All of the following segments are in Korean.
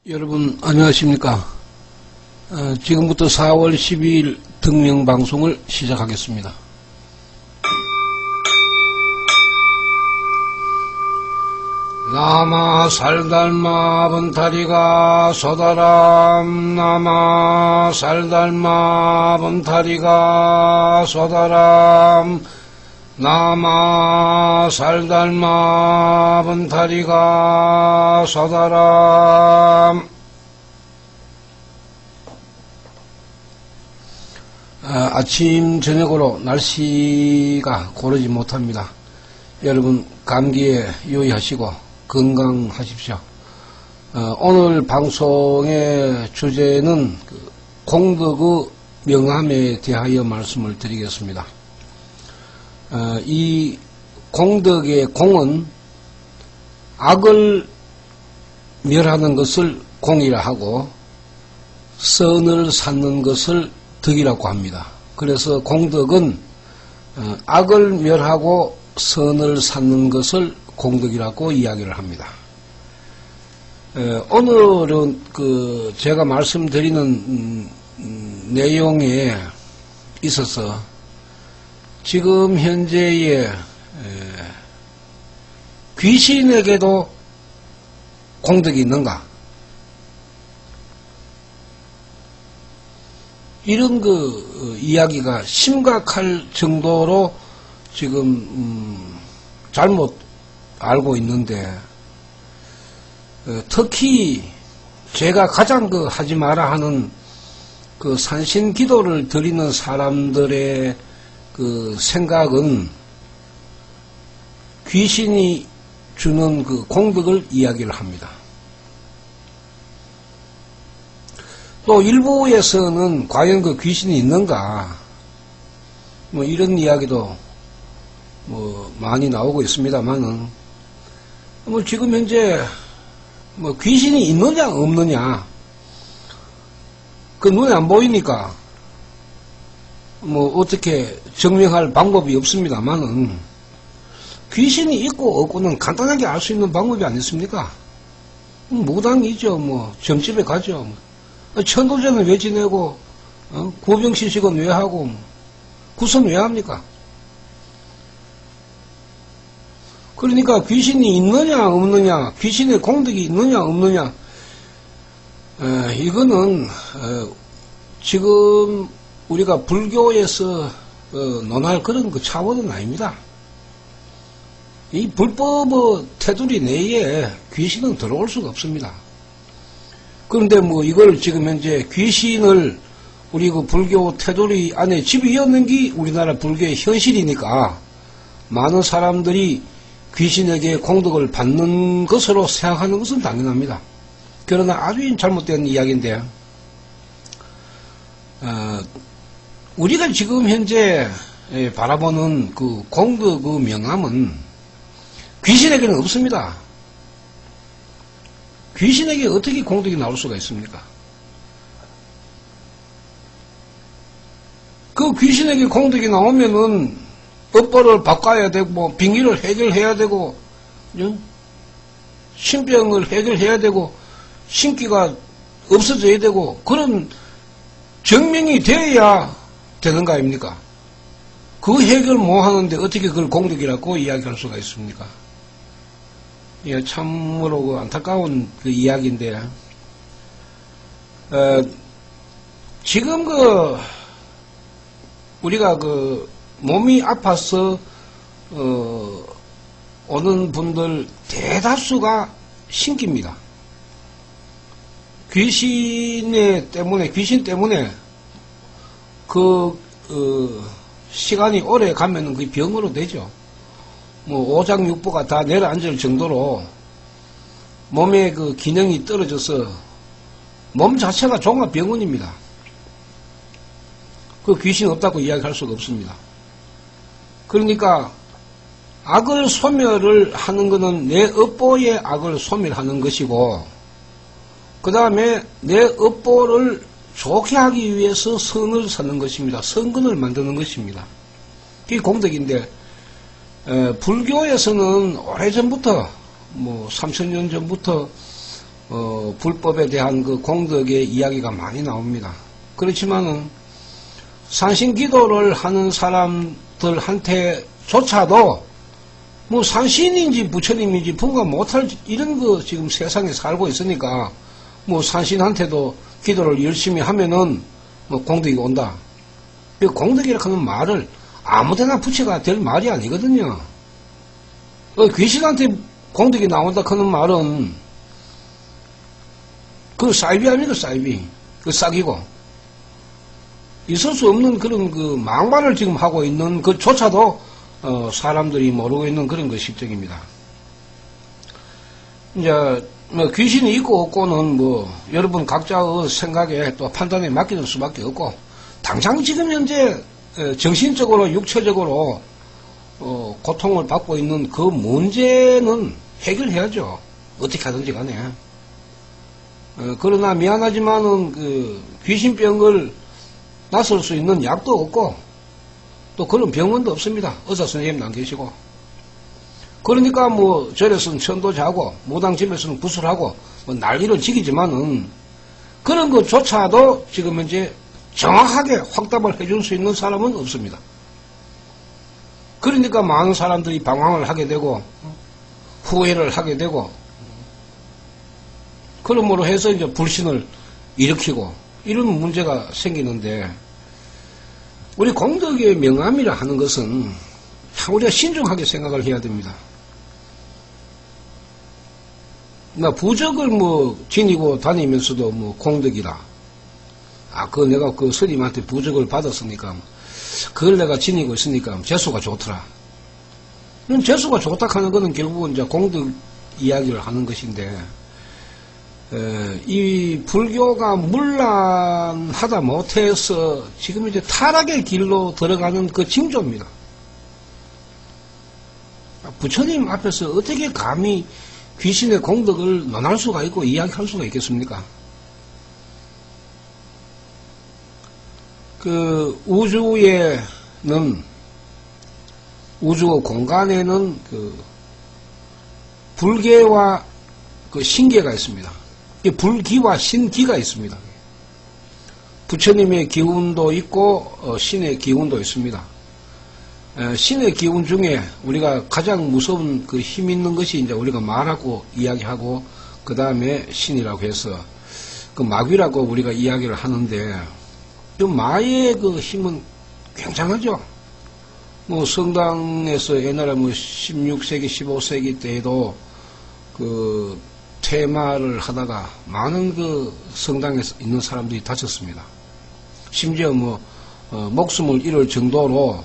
여러분 안녕하십니까. 지금부터 4월 12일 등명방송을 시작하겠습니다. 나마 살달마 번타리가 소다람 나마 살달마 번타리가 소다람 나마 살달마 번타리가 소다람. 아침 저녁으로 날씨가 고르지 못합니다. 여러분 감기에 유의하시고 건강하십시오. 오늘 방송의 주제는 공덕의 명함에 대하여 말씀을 드리겠습니다. 이 공덕의 공은 악을 멸하는 것을 공이라 하고 선을 쌓는 것을 덕이라고 합니다. 그래서 공덕은 악을 멸하고 선을 쌓는 것을 공덕이라고 이야기를 합니다. 오늘은 제가 말씀드리는 내용에 있어서 지금 현재의 귀신에게도 공덕이 있는가? 이런 이야기가 심각할 정도로 지금 잘못 알고 있는데, 특히 제가 가장 하지 마라 하는 산신 기도를 드리는 사람들의 생각은 귀신이 주는 공덕을 이야기를 합니다. 또 일부에서는 과연 귀신이 있는가, 이런 이야기도 많이 나오고 있습니다만은, 지금 현재 귀신이 있느냐 없느냐, 눈에 안 보이니까 어떻게 증명할 방법이 없습니다만은, 귀신이 있고 없고는 간단하게 알 수 있는 방법이 아니겠습니까? 무당이죠. 점집에 가죠. 천도제는 왜 지내고, 구병시식은 왜 하고, 구선 왜 합니까? 그러니까 귀신이 있느냐 없느냐, 귀신의 공덕이 있느냐 없느냐, 이거는 지금 우리가 불교에서 논할 그런 차원은 아닙니다. 이 불법의 테두리 내에 귀신은 들어올 수가 없습니다. 그런데 이걸 지금 현재 귀신을 우리 불교 테두리 안에 집어넣는 게 우리나라 불교의 현실이니까 많은 사람들이 귀신에게 공덕을 받는 것으로 생각하는 것은 당연합니다. 그러나 아주 잘못된 이야기인데, 우리가 지금 현재 바라보는 공덕의 명함은 귀신에게는 없습니다. 귀신에게 어떻게 공덕이 나올 수가 있습니까? 귀신에게 공덕이 나오면은 업보를 바꿔야 되고, 빙의를 해결해야 되고, 신병을 해결해야 되고, 신기가 없어져야 되고, 그런 증명이 되어야 되는 거 아닙니까? 그 해결 못 하는데 어떻게 그걸 공덕이라고 이야기할 수가 있습니까? 예, 참으로 안타까운 이야기인데, 지금 우리가 몸이 아파서 오는 분들 대다수가 신기입니다. 귀신 때문에 시간이 오래 가면은 병으로 되죠. 오장육부가 다 내려앉을 정도로 몸의 기능이 떨어져서 몸 자체가 종합병원입니다. 귀신 없다고 이야기할 수가 없습니다. 그러니까 악을 소멸을 하는 것은 내 업보의 악을 소멸하는 것이고, 그 다음에 내 업보를 좋게 하기 위해서 선을 쌓는 것입니다. 선근을 만드는 것입니다. 그게 공덕인데, 불교에서는 오래전부터 3000년 전부터 불법에 대한 그 공덕의 이야기가 많이 나옵니다. 그렇지만은 산신기도를 하는 사람들한테조차도 뭐 산신인지 부처님인지 분간 못할 이런 거 지금 세상에 살고 있으니까 뭐 산신한테도 기도를 열심히 하면은 뭐 공덕이 온다. 이 공덕이라고 하는 말을 아무데나 붙여가 될 말이 아니거든요. 귀신한테 공덕이 나온다 하는 말은 그 사이비 아닙니까, 사이비. 그 싹이고. 있을 수 없는 그런 그 망발을 지금 하고 있는 그조차도 사람들이 모르고 있는 그런 것 실정입니다. 이제 뭐 귀신이 있고 없고는 뭐 여러분 각자의 생각에 또 판단에 맡기는 수밖에 없고, 당장 지금 현재 정신적으로 육체적으로 고통을 받고 있는 그 문제는 해결해야죠. 어떻게 하든지 간에. 그러나 미안하지만은 그 귀신병을 나설 수 있는 약도 없고 또 그런 병원도 없습니다. 의사 선생님도 안 계시고. 그러니까 뭐 절에서는 천도자고 무당집에서는 구슬하고 뭐 난리를 지기지만은 그런 것조차도 지금 현재 정확하게 확답을 해줄 수 있는 사람은 없습니다. 그러니까 많은 사람들이 방황을 하게 되고 후회를 하게 되고, 그러므로 해서 이제 불신을 일으키고 이런 문제가 생기는데, 우리 공덕의 명암이라 하는 것은 참 우리가 신중하게 생각을 해야 됩니다. 나 부적을 뭐 지니고 다니면서도 뭐 공덕이라. 그거 내가 그 스님한테 부적을 받았으니까 그걸 내가 지니고 있으니까 재수가 좋더라. 그럼 재수가 좋다 하는 것은 결국은 이제 공덕 이야기를 하는 것인데, 이 불교가 문란하다 못해서 지금 이제 타락의 길로 들어가는 그 징조입니다. 부처님 앞에서 어떻게 감히 귀신의 공덕을 논할 수가 있고 이야기할 수가 있겠습니까? 그 우주 공간에는 그 불계와 그 신계가 있습니다. 불기와 신기가 있습니다. 부처님의 기운도 있고 신의 기운도 있습니다. 신의 기운 중에 우리가 가장 무서운 그 힘 있는 것이 이제 우리가 마라고 이야기하고, 그 다음에 신이라고 해서 그 마귀라고 우리가 이야기를 하는데, 그 마의 그 힘은 굉장하죠. 뭐 성당에서 옛날에 뭐 16세기, 15세기 때에도 그 퇴마를 하다가 많은 그 성당에 있는 사람들이 다쳤습니다. 심지어 뭐 목숨을 잃을 정도로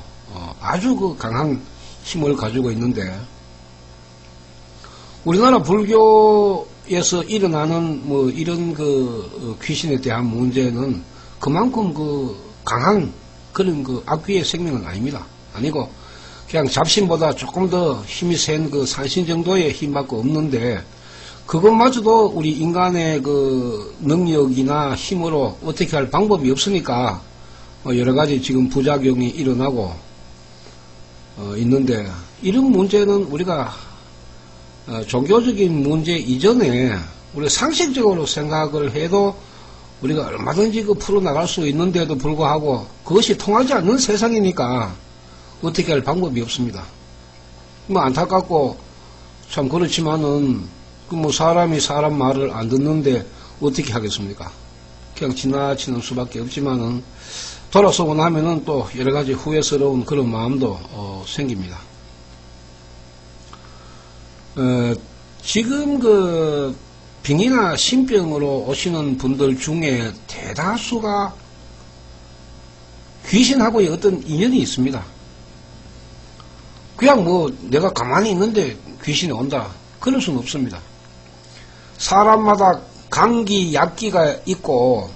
아주 그 강한 힘을 가지고 있는데, 우리나라 불교에서 일어나는 뭐 이런 그 귀신에 대한 문제는 그만큼 그 강한 그런 그 악귀의 생명은 아닙니다. 아니고 그냥 잡신보다 조금 더 힘이 센 그 산신 정도의 힘밖에 없는데, 그것마저도 우리 인간의 그 능력이나 힘으로 어떻게 할 방법이 없으니까 여러 가지 지금 부작용이 일어나고 있는데, 이런 문제는 우리가 종교적인 문제 이전에 우리 상식적으로 생각을 해도 우리가 얼마든지 그 풀어나갈 수 있는데도 불구하고 그것이 통하지 않는 세상이니까 어떻게 할 방법이 없습니다. 뭐 안타깝고 참 그렇지만은 그 뭐 사람이 사람 말을 안 듣는데 어떻게 하겠습니까? 그냥 지나치는 수밖에 없지만은 돌아서고 나면은 또 여러 가지 후회스러운 그런 마음도 생깁니다. 지금 그 빙이나 신병으로 오시는 분들 중에 대다수가 귀신하고의 어떤 인연이 있습니다. 그냥 뭐 내가 가만히 있는데 귀신이 온다, 그럴 수는 없습니다. 사람마다 감기, 약기가 있고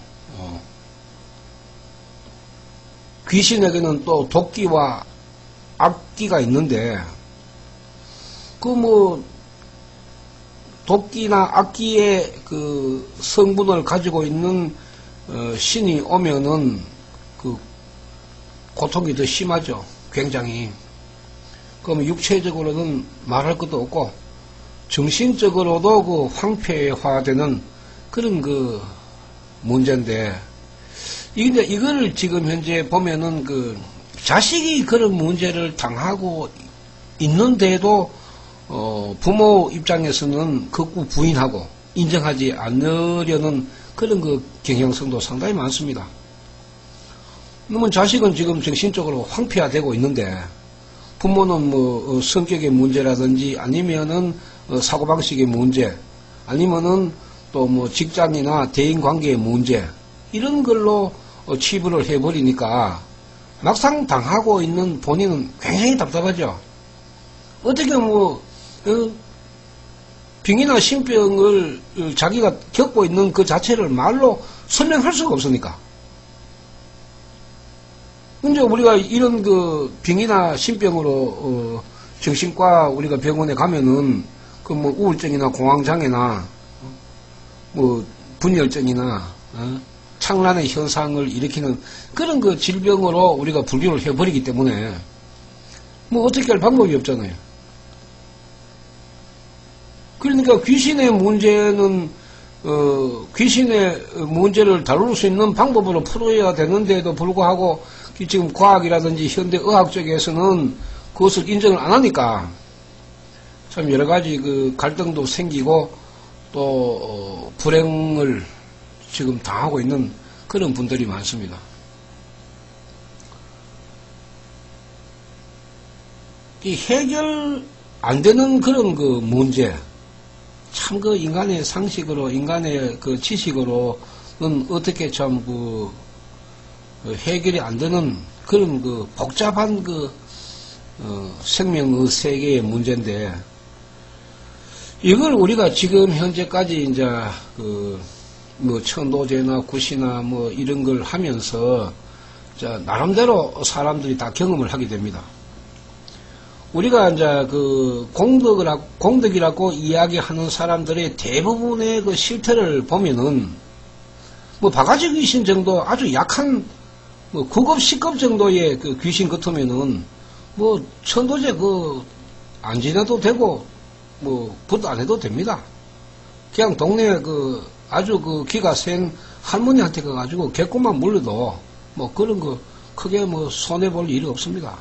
귀신에게는 또 독기와 악기가 있는데, 그 뭐 독기나 악기의 그 성분을 가지고 있는 신이 오면은 그 고통이 더 심하죠. 굉장히. 그럼 육체적으로는 말할 것도 없고 정신적으로도 그 황폐화되는 그런 그 문제인데, 이걸 지금 현재 보면은 그 자식이 그런 문제를 당하고 있는데도 부모 입장에서는 극구 부인하고 인정하지 않으려는 그런 그 경향성도 상당히 많습니다. 그러면 자식은 지금 정신적으로 황폐화되고 있는데 부모는 뭐 성격의 문제라든지 아니면은 사고방식의 문제 아니면은 또 뭐 직장이나 대인관계의 문제 이런 걸로 치부를 해버리니까 막상 당하고 있는 본인은 굉장히 답답하죠. 어떻게 뭐 병이나 신병을 자기가 겪고 있는 그 자체를 말로 설명할 수가 없으니까. 근데 우리가 이런 그 병이나 신병으로 정신과 우리가 병원에 가면은 그 뭐 우울증이나 공황장애나 뭐 분열증이나 창란의 현상을 일으키는 그런 그 질병으로 우리가 분류를 해버리기 때문에 뭐 어떻게 할 방법이 없잖아요. 그러니까 귀신의 문제는 귀신의 문제를 다룰 수 있는 방법으로 풀어야 되는데도 불구하고 지금 과학이라든지 현대 의학 쪽에서는 그것을 인정을 안 하니까 참 여러 가지 그 갈등도 생기고 또 불행을 지금 당하고 있는 그런 분들이 많습니다. 이 해결 안 되는 그런 그 문제, 참 그 인간의 상식으로, 인간의 그 지식으로는 어떻게 참 그 해결이 안 되는 그런 그 복잡한 그 생명의 세계의 문제인데, 이걸 우리가 지금 현재까지 이제 그 뭐 천도제나 굿이나 뭐 이런 걸 하면서 자 나름대로 사람들이 다 경험을 하게 됩니다. 우리가 이제 그 공덕이라고 이야기하는 사람들의 대부분의 그 실태를 보면은 뭐 바가지 귀신 정도 아주 약한 뭐 9급, 10급 정도의 그 귀신 같으면은 뭐 천도제 안 지내도 되고 뭐 붓 안 해도 됩니다. 그냥 동네에 그 아주 그 기가 센 할머니한테 가가지고 개꼬만 물려도 뭐 그런 거 크게 뭐 손해볼 일이 없습니다.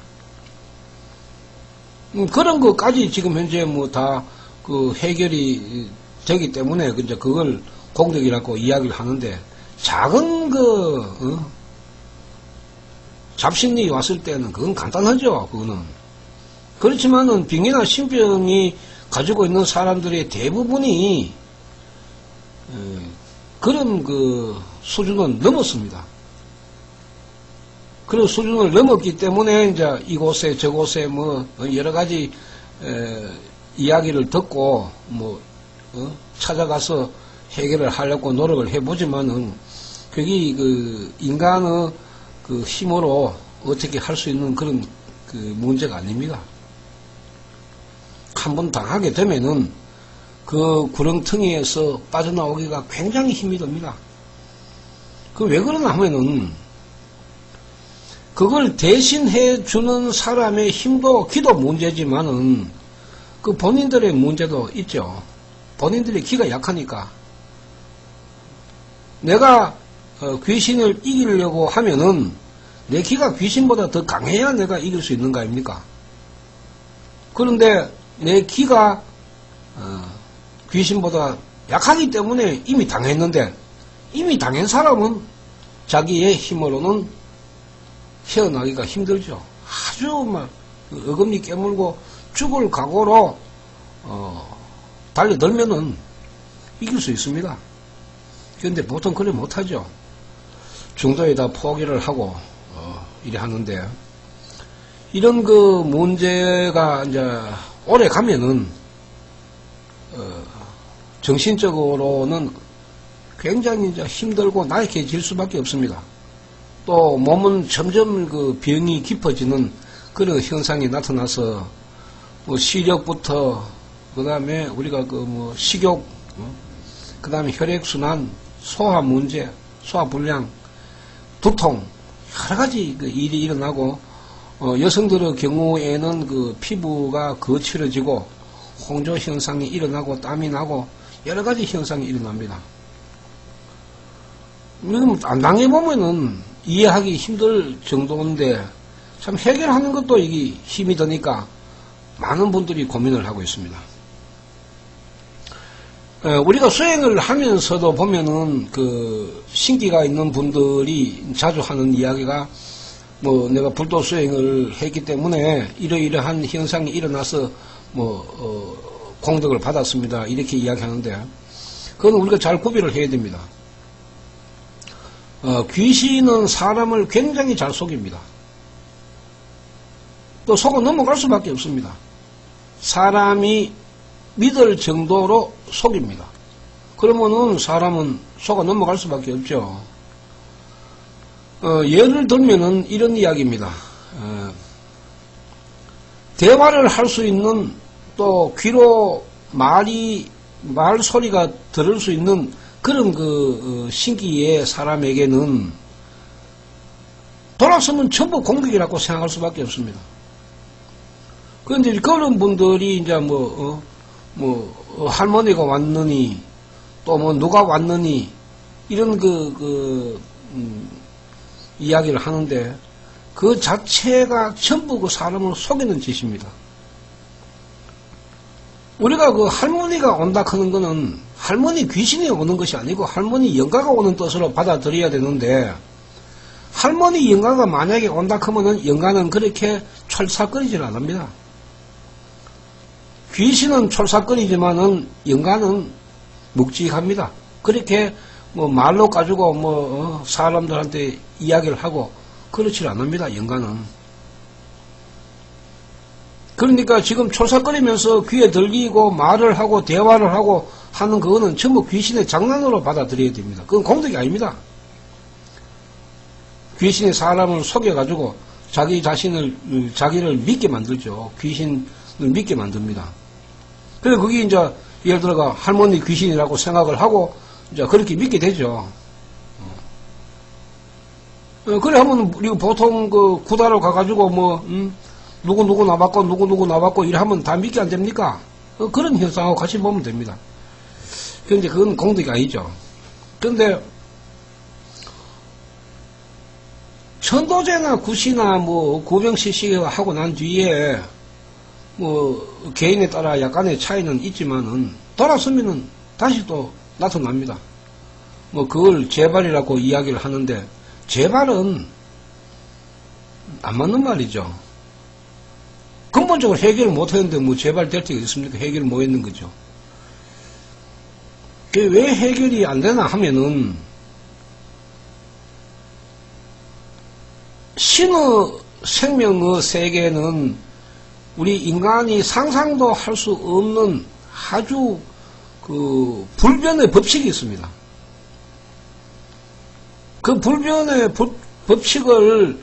그런 것까지 지금 현재 뭐 다 그 해결이 되기 때문에 이제 그걸 공덕이라고 이야기를 하는데, 작은 잡신이 왔을 때는 그건 간단하죠. 그거는. 그렇지만은 병이나 신병이 가지고 있는 사람들의 대부분이 그런 그 수준은 넘었습니다. 그런 수준을 넘었기 때문에 이제 이곳에 저곳에 뭐 여러 가지 이야기를 듣고 뭐 찾아가서 해결을 하려고 노력을 해보지만은 그게 그 인간의 그 힘으로 어떻게 할 수 있는 그런 그 문제가 아닙니다. 한번 당하게 되면은 그 구렁텅이에서 빠져나오기가 굉장히 힘이 듭니다. 그 왜 그러나 하면은 그걸 대신해 주는 사람의 힘도 기도 문제지만은 그 본인들의 문제도 있죠. 본인들의 기가 약하니까. 내가 귀신을 이기려고 하면은 내 기가 귀신보다 더 강해야 내가 이길 수 있는 거 아닙니까? 그런데 내 기가 귀신보다 약하기 때문에 이미 당했는데, 이미 당한 사람은 자기의 힘으로는 헤어나기가 힘들죠. 아주 막 어금니 깨물고 죽을 각오로 달려들면은 이길 수 있습니다. 그런데 보통 그래 못하죠. 중도에다 포기를 하고 이래 하는데, 이런 그 문제가 이제 오래 가면은 정신적으로는 굉장히 이제 힘들고 나약해질 수밖에 없습니다. 또 몸은 점점 그 병이 깊어지는 그런 현상이 나타나서 뭐 시력부터 그다음에 우리가 그 뭐 식욕, 그다음에 혈액순환, 소화 문제, 소화불량, 두통 여러 가지 그 일이 일어나고 여성들의 경우에는 그 피부가 거칠어지고 홍조 현상이 일어나고 땀이 나고 여러 가지 현상이 일어납니다. 안 당해보면은 이해하기 힘들 정도인데 참 해결하는 것도 이게 힘이 드니까 많은 분들이 고민을 하고 있습니다. 우리가 수행을 하면서도 보면은 그 신기가 있는 분들이 자주 하는 이야기가 뭐 내가 불도 수행을 했기 때문에 이러이러한 현상이 일어나서 공덕을 받았습니다. 이렇게 이야기하는데 그건 우리가 잘 구별을 해야 됩니다. 귀신은 사람을 굉장히 잘 속입니다. 또 속아 넘어갈 수밖에 없습니다. 사람이 믿을 정도로 속입니다. 그러면은 사람은 속아 넘어갈 수밖에 없죠. 예를 들면은 이런 이야기입니다. 대화를 할 수 있는 또 귀로 말 소리가 들을 수 있는 그런 신기의 사람에게는 돌아서면 전부 공덕이라고 생각할 수밖에 없습니다. 그런데 그런 분들이 이제 할머니가 왔느니 또 누가 왔느니 이런 이야기를 하는데 그 자체가 전부 그 사람을 속이는 짓입니다. 우리가 할머니가 온다 하는 거는 할머니 귀신이 오는 것이 아니고 할머니 영가가 오는 뜻으로 받아들여야 되는데 할머니 영가가 만약에 온다 하면은 영가는 그렇게 촐싹거리질 않습니다. 귀신은 촐싹거리지만은 영가는 묵직합니다. 그렇게 말로 가지고 사람들한테 이야기를 하고 그렇지 않습니다. 영가는. 그러니까 지금 촐싹거리면서 귀에 들리고 말을 하고 대화를 하고 하는 그거는 전부 귀신의 장난으로 받아들여야 됩니다. 그건 공덕이 아닙니다. 귀신이 사람을 속여가지고 자기를 믿게 만들죠. 귀신을 믿게 만듭니다. 그래서 그게 이제 예를 들어가 할머니 귀신이라고 생각을 하고 이제 그렇게 믿게 되죠. 그래 하면 우리가 보통 구다로 가가지고 누구 나봤고 이래 하면 다 믿게 안 됩니까? 그런 현상하고 같이 보면 됩니다. 그런데 그건 공덕이 아니죠. 그런데 천도제나 굿이나 구병시시가 하고 난 뒤에 개인에 따라 약간의 차이는 있지만은 돌아서면은 다시 또 나타납니다. 그걸 재발이라고 이야기를 하는데 재발은 안 맞는 말이죠. 근본적으로 해결을 못했는데 재발될 때가 있습니까? 해결을 못했는 거죠. 왜 해결이 안 되나 하면은 신의 생명의 세계는 우리 인간이 상상도 할 수 없는 아주 불변의 법칙이 있습니다. 그 불변의 법칙을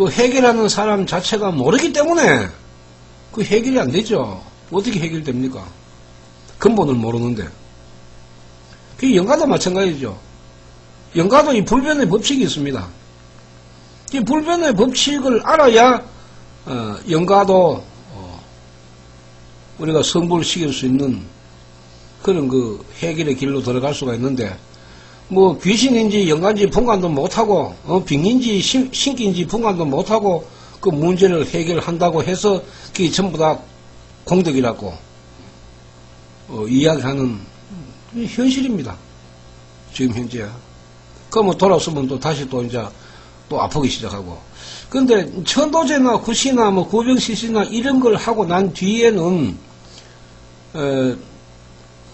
해결하는 사람 자체가 모르기 때문에 그 해결이 안 되죠. 어떻게 해결됩니까? 근본을 모르는데. 그 영가도 마찬가지죠. 영가도 이 불변의 법칙이 있습니다. 이 불변의 법칙을 알아야 영가도 우리가 성불시킬 수 있는 그런 해결의 길로 들어갈 수가 있는데 귀신인지 영가인지 분간도 못하고 빙인지 신기인지 분간도 못하고 그 문제를 해결한다고 해서 그게 전부 다 공덕이라고 이야기하는 현실입니다. 지금 현재. 그러면 돌아서면 또 다시 또 아프기 시작하고. 근데 천도제나 굿이나 구병시시나 이런 걸 하고 난 뒤에는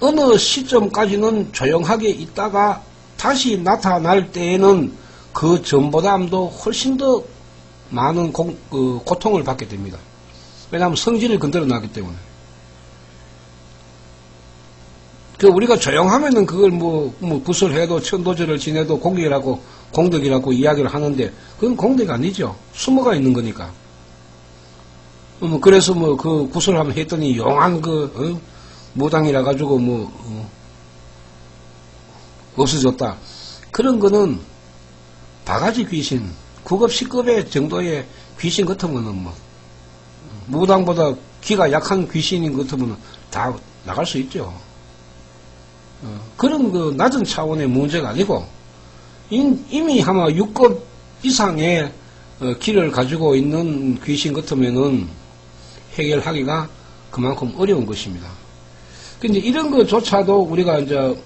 어느 시점까지는 조용하게 있다가 다시 나타날 때에는 그 전보다도 훨씬 더 많은 고통을 받게 됩니다. 왜냐하면 성질을 건드려 놨기 때문에. 우리가 조용하면은 그걸 구설해도 천도제를 지내도 공덕이라고 이야기를 하는데 그건 공덕이 아니죠. 숨어가 있는 거니까. 그래서 그 구설하면 했더니 용한 무당이라 가지고 없어졌다. 그런 거는 바가지 귀신, 9급, 10급의 정도의 귀신 같으면은 무당보다 기가 약한 귀신인 것 같으면 다 나갈 수 있죠. 그런 그 낮은 차원의 문제가 아니고 이미 아마 6급 이상의 길을 가지고 있는 귀신 같으면은 해결하기가 그만큼 어려운 것입니다. 근데 이런 것조차도 우리가 이제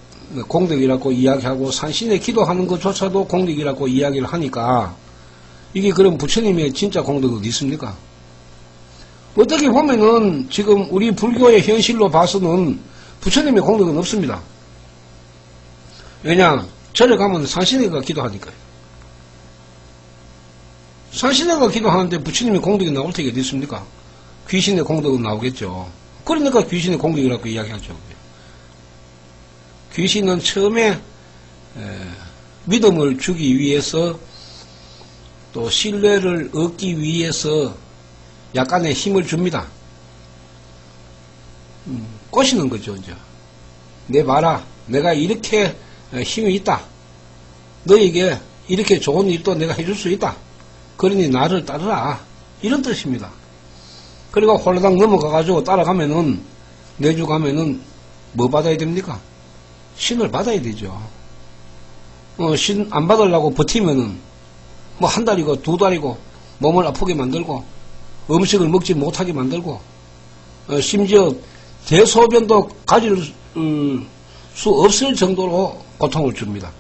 공덕이라고 이야기하고 산신에 기도하는 것조차도 공덕이라고 이야기를 하니까 이게 그럼 부처님의 진짜 공덕은 어디 있습니까? 어떻게 보면은 지금 우리 불교의 현실로 봐서는 부처님의 공덕은 없습니다. 왜냐? 절에 가면 산신회가 기도하니까요. 산신회가 기도하는데 부처님의 공덕이 나올 테게 어디 있습니까? 귀신의 공덕은 나오겠죠. 그러니까 귀신의 공덕이라고 이야기하죠. 귀신은 처음에 믿음을 주기 위해서 또 신뢰를 얻기 위해서 약간의 힘을 줍니다. 꼬시는 거죠. 이제 내 봐라, 내가 이렇게 힘이 있다. 너에게 이렇게 좋은 일도 내가 해줄 수 있다. 그러니 나를 따르라. 이런 뜻입니다. 그리고 홀라당 넘어가가지고 따라가면은, 내주 가면은 뭐 받아야 됩니까? 신을 받아야 되죠. 신 안 받으려고 버티면은 뭐 한 달이고 두 달이고 몸을 아프게 만들고 음식을 먹지 못하게 만들고 심지어 대소변도 가질 수 없을 정도로 고통을 줍니다.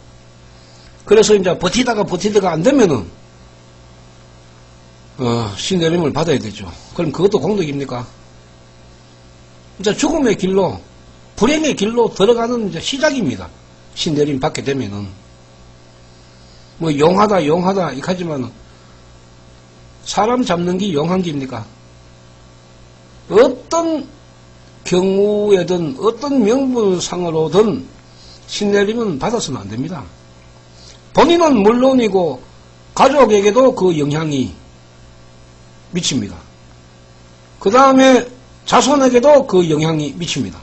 그래서 이제 버티다가 안 되면은 신내림을 받아야 되죠. 그럼 그것도 공덕입니까? 이제 죽음의 길로, 불행의 길로 들어가는 이제 시작입니다. 신내림 받게 되면은. 뭐 용하다 이렇게 하지만 사람 잡는 게 용한 겁니까? 어떤 경우에든 어떤 명분상으로든 신내림은 받아서는 안 됩니다. 본인은 물론이고 가족에게도 그 영향이 미칩니다. 그 다음에 자손에게도 그 영향이 미칩니다.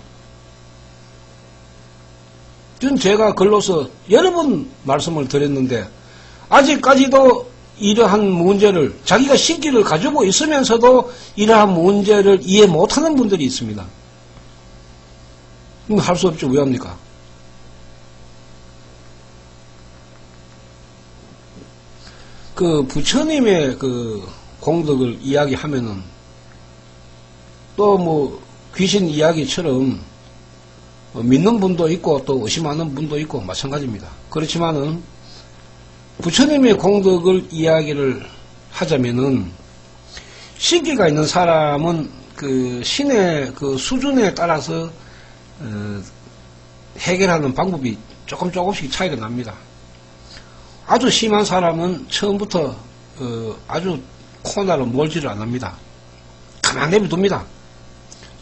지금 제가 글로서 여러 번 말씀을 드렸는데 아직까지도 이러한 문제를 자기가 신기를 가지고 있으면서도 이러한 문제를 이해 못하는 분들이 있습니다. 할 수 없죠. 왜 합니까? 그 부처님의 그 공덕을 이야기하면은 또 뭐 귀신 이야기처럼 믿는 분도 있고 또 의심하는 분도 있고 마찬가지입니다. 그렇지만은 부처님의 공덕을 이야기를 하자면은 신기가 있는 사람은 그 신의 그 수준에 따라서 해결하는 방법이 조금씩 차이가 납니다. 아주 심한 사람은 처음부터 아주 코너로 몰지를 안 합니다. 가만히 내버려둡니다.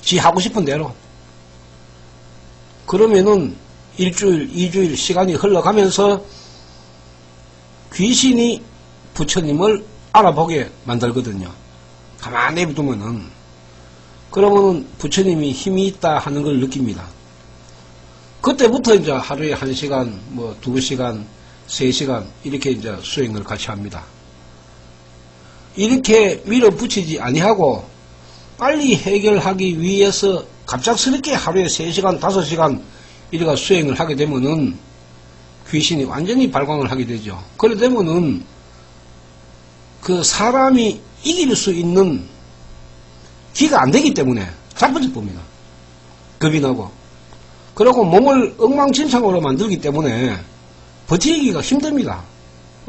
지 하고 싶은 대로. 그러면은 일주일, 2주일 시간이 흘러가면서 귀신이 부처님을 알아보게 만들거든요. 가만히 내버려두면은. 그러면은 부처님이 힘이 있다 하는 걸 느낍니다. 그때부터 이제 하루에 1시간, 뭐 2시간, 3시간 이렇게 이제 수행을 같이 합니다. 이렇게 밀어붙이지 아니하고 빨리 해결하기 위해서 갑작스럽게 하루에 3시간, 5시간 이래가 수행을 하게 되면은 귀신이 완전히 발광을 하게 되죠. 그래 되면은 그 사람이 이길 수 있는 기가 안 되기 때문에 자빠져 봅니다. 겁이 나고. 그리고 몸을 엉망진창으로 만들기 때문에 버티기가 힘듭니다.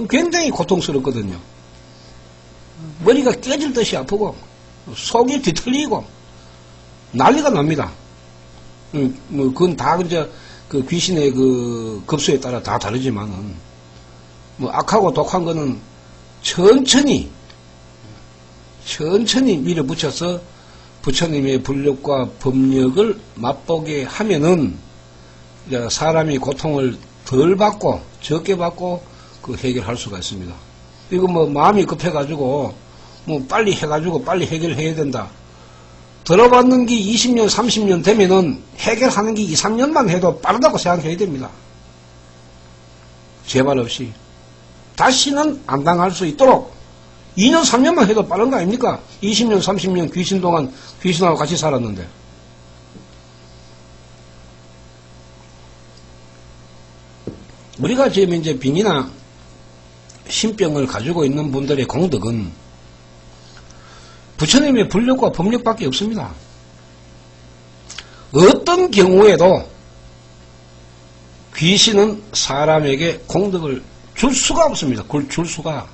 굉장히 고통스럽거든요. 머리가 깨질 듯이 아프고 속이 뒤틀리고 난리가 납니다. 뭐 그건 다 이제 그 귀신의 그 급수에 따라 다 다르지만은 뭐 악하고 독한 거는 천천히 밀어붙여서 부처님의 불력과 법력을 맛보게 하면은 사람이 고통을 덜 받고 적게 받고 그 해결할 수가 있습니다. 이거 뭐 마음이 급해가지고 뭐 빨리 해가지고 빨리 해결해야 된다. 들어봤는 게 20년, 30년 되면은 해결하는 게 2, 3년만 해도 빠르다고 생각해야 됩니다. 제발 없이. 다시는 안 당할 수 있도록 2년, 3년만 해도 빠른 거 아닙니까? 20년, 30년 귀신 동안 귀신하고 같이 살았는데. 우리가 지금 이제 빙이나 신병을 가지고 있는 분들의 공덕은 부처님의 불력과 법력밖에 없습니다. 어떤 경우에도 귀신은 사람에게 공덕을 줄 수가 없습니다. 그걸 줄 수가.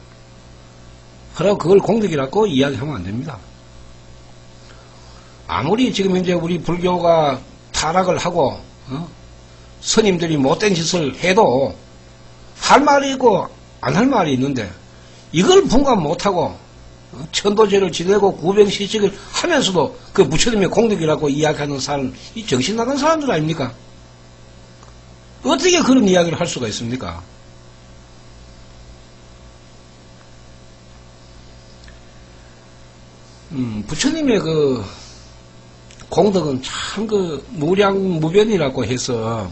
그러고 그걸 공덕이라고 이야기하면 안 됩니다. 아무리 지금 이제 우리 불교가 타락을 하고 스님들이 못된 짓을 해도 할 말이 있고 안 할 말이 있는데 이걸 분간 못하고 천도제를 지내고 구병시식을 하면서도 그 부처님의 공덕이라고 이야기하는 사람, 이 정신 나간 사람들 아닙니까? 어떻게 그런 이야기를 할 수가 있습니까? 부처님의 그 공덕은 참 그 무량무변이라고 해서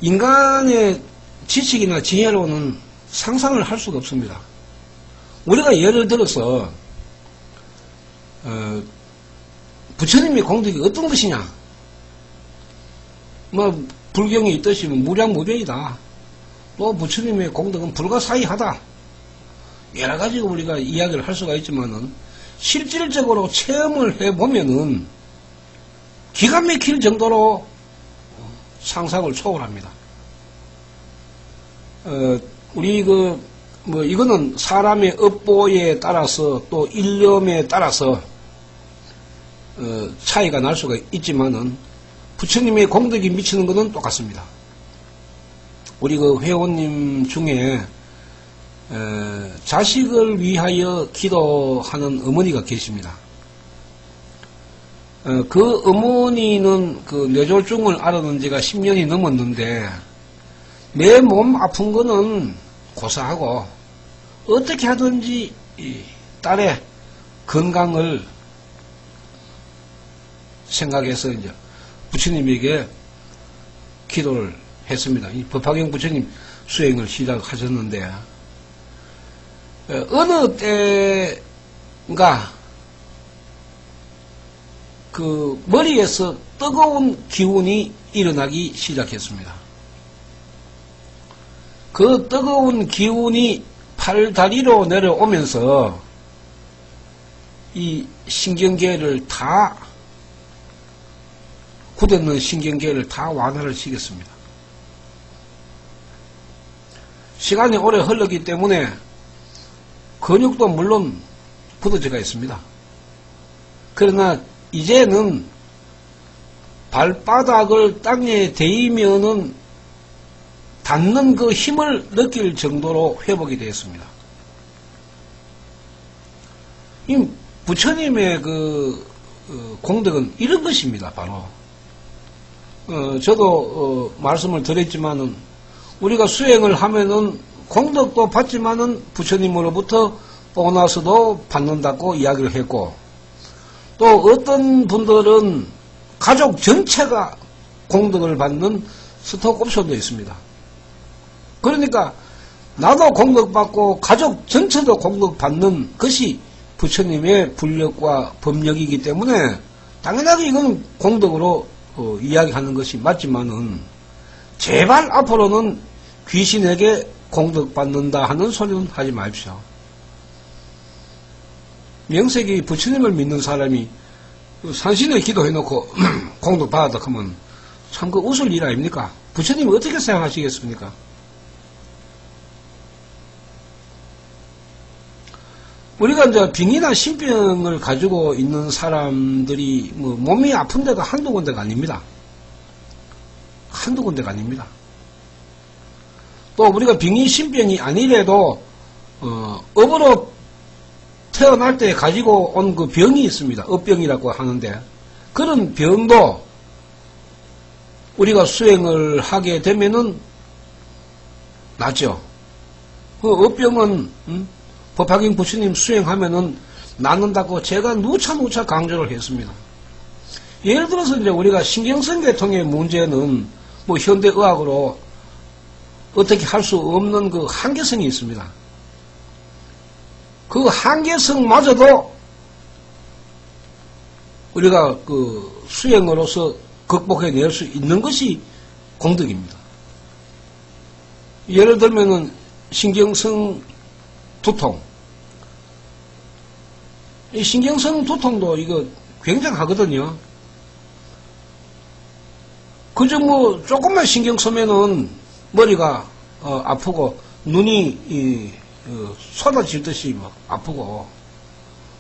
인간의 지식이나 지혜로는 상상을 할 수가 없습니다. 우리가 예를 들어서 부처님의 공덕이 어떤 것이냐? 뭐 불경에 있듯이 무량무변이다. 또 부처님의 공덕은 불가사의하다. 여러 가지 우리가 이야기를 할 수가 있지만은 실질적으로 체험을 해보면은 기가 막힐 정도로 상상을 초월합니다. 우리 이거는 사람의 업보에 따라서 또 일념에 따라서 차이가 날 수가 있지만은 부처님의 공덕이 미치는 것은 똑같습니다. 우리 그 회원님 중에 자식을 위하여 기도하는 어머니가 계십니다. 그 어머니는 그 뇌졸중을 앓은 지가 10년이 넘었는데 내 몸 아픈 거는 고사하고 어떻게 하든지 딸의 건강을 생각해서 이제 부처님에게 기도를 했습니다. 이 법화경 부처님 수행을 시작하셨는데 어느 때인가 그 머리에서 뜨거운 기운이 일어나기 시작했습니다. 그 뜨거운 기운이 팔다리로 내려오면서 이 신경계를 다 굳었는 신경계를 다 완화를 시켰습니다. 시간이 오래 흘렀기 때문에 근육도 물론 굳어져가 있습니다. 그러나 이제는 발바닥을 땅에 대이면은 닿는 그 힘을 느낄 정도로 회복이 되었습니다. 이 부처님의 그 공덕은 이런 것입니다. 바로 저도 말씀을 드렸지만은 우리가 수행을 하면은 공덕도 받지만은 부처님으로부터 보너스도 받는다고 이야기를 했고 또 어떤 분들은 가족 전체가 공덕을 받는 스톡 옵션도 있습니다. 그러니까 나도 공덕받고 가족 전체도 공덕받는 것이 부처님의 불력과 법력이기 때문에 당연하게 이건 공덕으로 이야기하는 것이 맞지만은 제발 앞으로는 귀신에게 공덕받는다 하는 소리는 하지 마십시오. 명색이 부처님을 믿는 사람이 산신에 기도해놓고 공덕 받았다 하면 참 그 웃을 일 아닙니까? 부처님이 어떻게 생각하시겠습니까? 우리가 이제 빙이나 신병을 가지고 있는 사람들이 몸이 아픈 데가 한두 군데가 아닙니다. 한두 군데가 아닙니다. 또 우리가 빙의 신병이 아니래도 업으로 태어날 때 가지고 온 그 병이 있습니다. 업병이라고 하는데 그런 병도 우리가 수행을 하게 되면은 낫죠. 그 업병은 법화경 부처님 수행하면은 낫는다고 제가 누차 강조를 했습니다. 예를 들어서 이제 우리가 신경성계통의 문제는 뭐 현대의학으로 어떻게 할 수 없는 그 한계성이 있습니다. 그 한계성마저도 우리가 그 수행으로서 극복해낼 수 있는 것이 공덕입니다. 예를 들면은 신경성 두통. 이 신경성 두통도 이거 굉장하거든요. 그저 뭐 조금만 신경 쓰면은 머리가 아프고 눈이 쏟아질 듯이 막 아프고,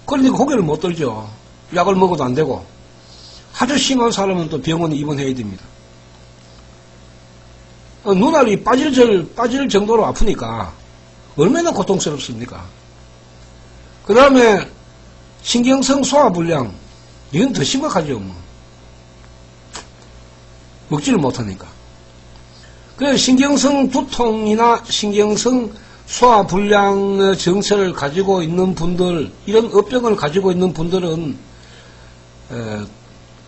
그러니까 고개를 못 들죠. 약을 먹어도 안 되고. 아주 심한 사람은 또 병원에 입원해야 됩니다. 눈알이 빠질 정도로 아프니까 얼마나 고통스럽습니까? 그 다음에 신경성 소화불량, 이건 더 심각하죠. 뭐. 먹지를 못하니까. 그 신경성 두통이나 신경성 소화불량의 증세를 가지고 있는 분들, 이런 업병을 가지고 있는 분들은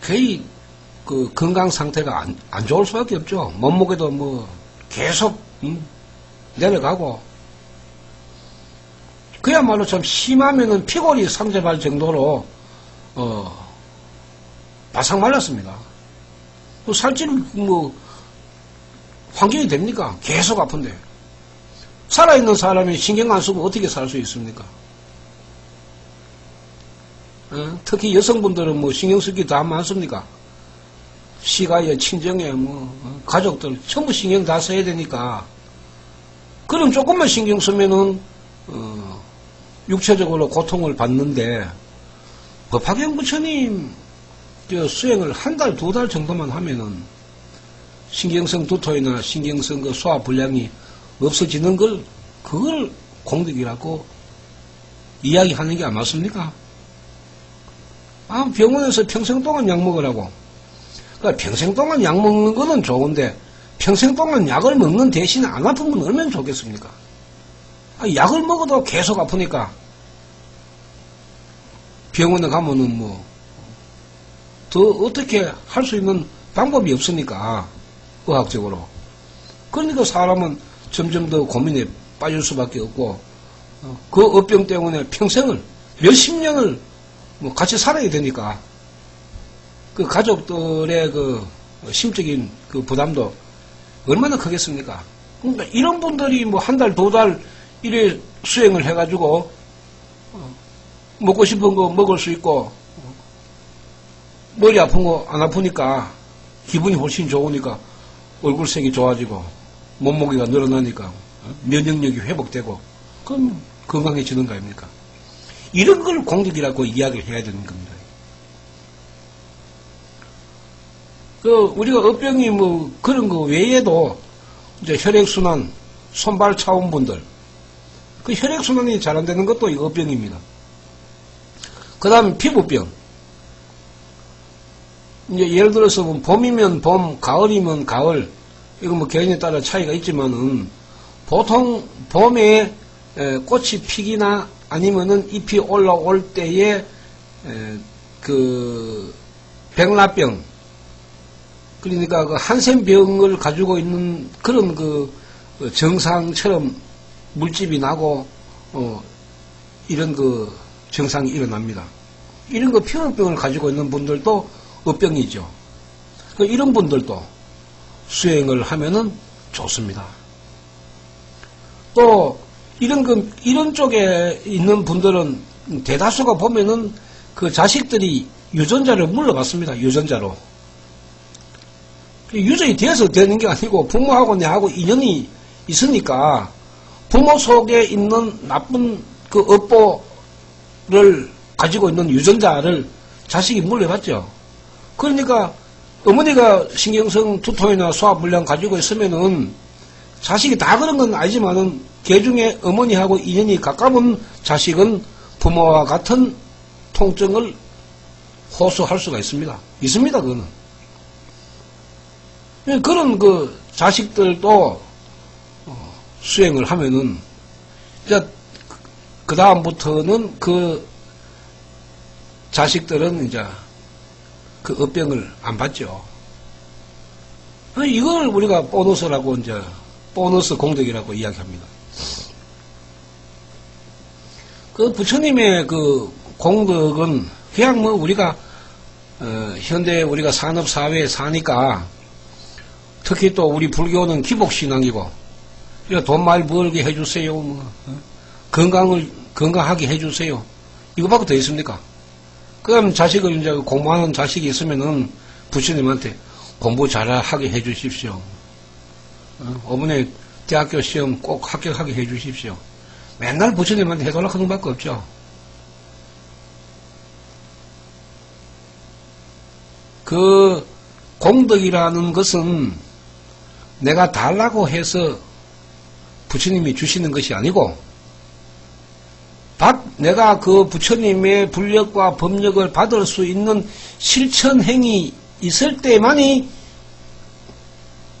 거의 그 건강 상태가 안 좋을 수밖에 없죠. 몸무게도 뭐 계속 내려가고, 그야말로 좀 심하면은 피골이 상접할 정도로 바싹 말랐습니다. 살찔 뭐 환경이 됩니까? 계속 아픈데. 살아있는 사람이 신경 안 쓰고 어떻게 살 수 있습니까? 특히 여성분들은 뭐 신경 쓸 게 다 많습니까? 시가에, 친정에, 뭐, 가족들, 전부 신경 다 써야 되니까. 그럼 조금만 신경 쓰면은, 육체적으로 고통을 받는데, 법학영 부처님, 수행을 한 달, 두 달 정도만 하면은, 신경성 두통이나 신경성 그 소화불량이 없어지는 그걸 공덕이라고 이야기하는 게 안 맞습니까? 병원에서 평생 동안 약 먹으라고. 그러니까 평생 동안 약 먹는 거는 좋은데, 평생 동안 약을 먹는 대신에 안 아프면 얼마나 좋겠습니까? 약을 먹어도 계속 아프니까, 병원에 가면은 뭐, 더 어떻게 할 수 있는 방법이 없으니까, 의학적으로. 그러니까 사람은 점점 더 고민에 빠질 수밖에 없고, 그 업병 때문에 평생을, 몇십 년을 뭐 같이 살아야 되니까, 그 가족들의 그 심적인 그 부담도 얼마나 크겠습니까? 그러니까 이런 분들이 뭐 한 달, 두 달 이래 수행을 해가지고, 먹고 싶은 거 먹을 수 있고, 머리 아픈 거 안 아프니까, 기분이 훨씬 좋으니까, 얼굴색이 좋아지고, 몸무게가 늘어나니까, 면역력이 회복되고, 그럼 건강해지는 거 아닙니까? 이런 걸 공덕이라고 이야기를 해야 되는 겁니다. 우리가 업병이 뭐 그런 거 외에도 이제 혈액순환, 손발 차원분들, 그 혈액순환이 잘 안 되는 것도 이 업병입니다. 그 다음에 피부병. 이제 예를 들어서 뭐 봄이면 봄, 가을이면 가을, 이거 뭐 개인에 따라 차이가 있지만은 보통 봄에 꽃이 피기나 아니면은 잎이 올라올 때에 그 백라병, 그러니까 그 한센병을 가지고 있는 그런 그 정상처럼 물집이 나고 이런 그 증상이 일어납니다. 이런 그 피부병을 가지고 있는 분들도 업병이죠. 이런 분들도 수행을 하면은 좋습니다. 또 이런 쪽에 있는 분들은 대다수가 보면은 그 자식들이 유전자를 물러받습니다. 유전자로. 유전이 돼서 되는 게 아니고 부모하고 내하고 인연이 있으니까 부모 속에 있는 나쁜 그 업보를 가지고 있는 유전자를 자식이 물려받죠. 그러니까 어머니가 신경성 두통이나 소화불량 가지고 있으면은 자식이 다 그런 건 아니지만은 그 중에 어머니하고 인연이 가까운 자식은 부모와 같은 통증을 호소할 수가 있습니다. 있습니다, 그거는. 그런 그 자식들도 수행을 하면은 이제 그 다음부터는 그 자식들은 이제 그 업병을 안 받죠. 이걸 우리가 보너스라고 이제 보너스 공덕이라고 이야기합니다. 그 부처님의 그 공덕은 그냥 뭐 우리가 현대 우리가 산업 사회에 사니까 특히 또 우리 불교는 기복신앙이고 돈 많이 벌게 해주세요. 뭐, 건강하게 해주세요. 이거밖에 더 있습니까? 그럼 자식을 이제 공부하는 자식이 있으면은 부처님한테 공부 잘하게 해주십시오. 어머니 대학교 시험 꼭 합격하게 해주십시오. 맨날 부처님한테 해달라 하는 밖에 없죠. 그 공덕이라는 것은 내가 달라고 해서 부처님이 주시는 것이 아니고 내가 그 부처님의 불력과 법력을 받을 수 있는 실천행이 있을 때만이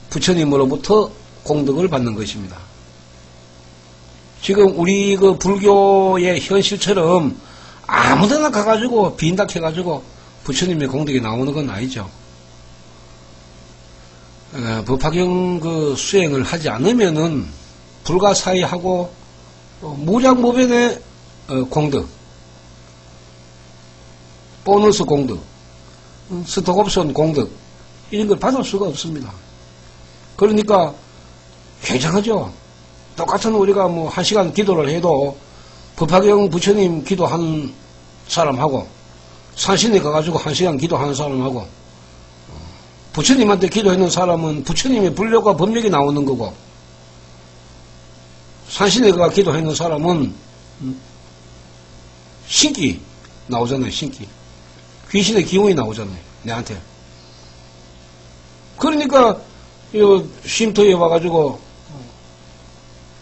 부처님으로부터 공덕을 받는 것입니다. 지금 우리 그 불교의 현실처럼 아무데나 가가지고 빈닥해가지고 부처님의 공덕이 나오는 건 아니죠. 법화경 그 수행을 하지 않으면은 불가사의하고 무량무변의 공덕, 보너스 공덕, 스톡옵션 공덕 이런 걸 받을 수가 없습니다. 그러니까 굉장하죠. 똑같은 우리가 뭐 1시간 기도를 해도 법화경 부처님 기도하는 사람하고 산신에 가가지고 1시간 기도하는 사람하고 부처님한테 기도했는 사람은 부처님의 불력과 법력이 나오는 거고 산신에 가 기도했는 사람은 신기 나오잖아요. 신기. 귀신의 기운이 나오잖아요. 내한테. 그러니까 쉼터에 와가지고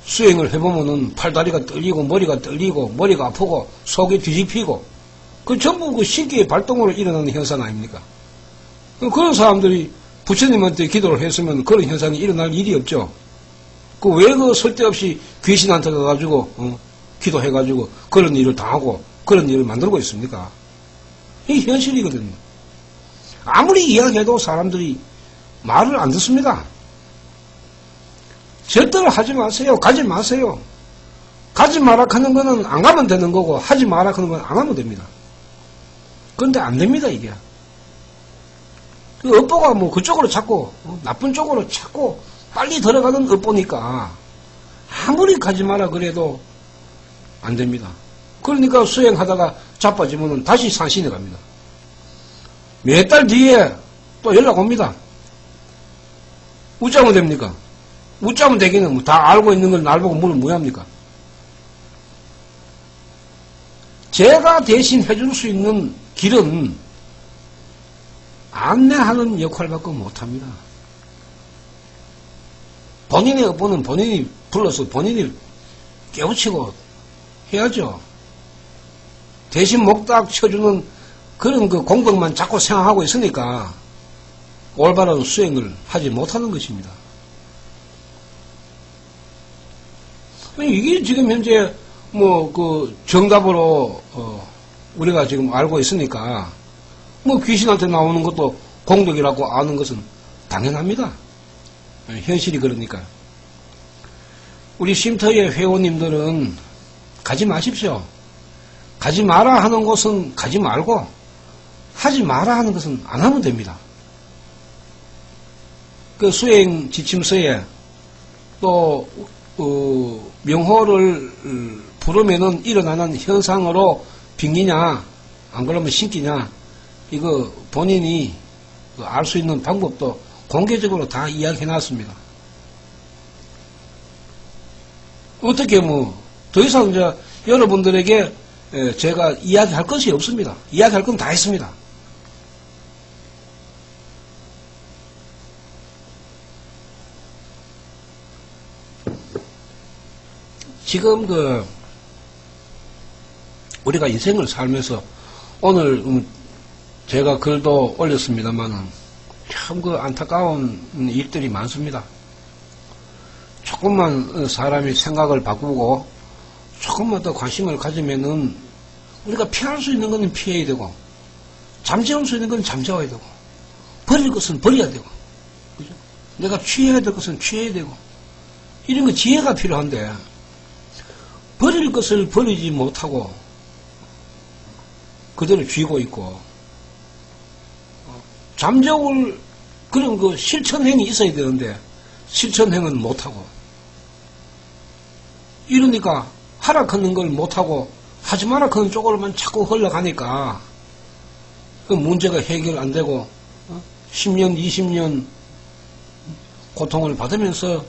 수행을 해보면은 팔다리가 떨리고 머리가 떨리고 머리가 아프고 속이 뒤집히고 그 전부 그 신기의 발동으로 일어나는 현상 아닙니까? 그런 사람들이 부처님한테 기도를 했으면 그런 현상이 일어날 일이 없죠. 그 왜 그 쓸데없이 귀신한테 가가지고 기도해가지고 그런 일을 당하고 그런 일을 만들고 있습니까? 이게 현실이거든요. 아무리 이야기해도 사람들이 말을 안 듣습니다. 절대로 하지 마세요. 가지 마세요. 가지 마라 하는 거는 안 가면 되는 거고 하지 마라 하는 건 안 하면 됩니다. 그런데 안 됩니다, 이게. 그 업보가 뭐 그쪽으로 자꾸 나쁜 쪽으로 자꾸 빨리 들어가는 업보니까 아무리 가지 마라 그래도 안 됩니다. 그러니까 수행하다가 자빠지면 다시 산신에 갑니다. 몇 달 뒤에 또 연락 옵니다. 웃자면 됩니까? 웃자면 되기는 뭐 다 알고 있는 걸 날 보고 물은 뭐합니까? 제가 대신 해줄 수 있는 길은 안내하는 역할밖에 못합니다. 본인의 업보는 본인이 불러서 본인이 깨우치고 해야죠. 대신 목딱 쳐주는 그런 그 공덕만 자꾸 생각하고 있으니까 올바른 수행을 하지 못하는 것입니다. 이게 지금 현재 뭐 그 정답으로 우리가 지금 알고 있으니까 뭐 귀신한테 나오는 것도 공덕이라고 아는 것은 당연합니다. 현실이 그러니까. 우리 쉼터의 회원님들은 가지 마십시오. 가지 마라 하는 곳은 가지 말고 하지 마라 하는 것은 안 하면 됩니다. 그 수행 지침서에 또 명호를 부르면은 일어나는 현상으로 빙기냐 안 그러면 신기냐 이거 본인이 알 수 있는 방법도 공개적으로 다 이야기해 놨습니다. 어떻게 뭐 더 이상 이제 여러분들에게 제가 이야기할 것이 없습니다. 이야기할 건 다 했습니다. 지금 우리가 인생을 살면서 오늘 제가 글도 올렸습니다만은 참 안타까운 일들이 많습니다. 조금만 사람이 생각을 바꾸고 조금만 더 관심을 가지면은 우리가 피할 수 있는 것은 피해야 되고 잠재울 수 있는 것은 잠재워야 되고 버릴 것은 버려야 되고 그죠? 내가 취해야 될 것은 취해야 되고 이런 거 지혜가 필요한데 버릴 것을 버리지 못하고 그대로 쥐고 있고 잠재울 그런 실천행이 있어야 되는데 실천행은 못하고 이러니까 하라크는 걸 못하고 하지 마라 그런 쪽으로만 자꾸 흘러가니까 그 문제가 해결 안 되고 10년, 20년 고통을 받으면서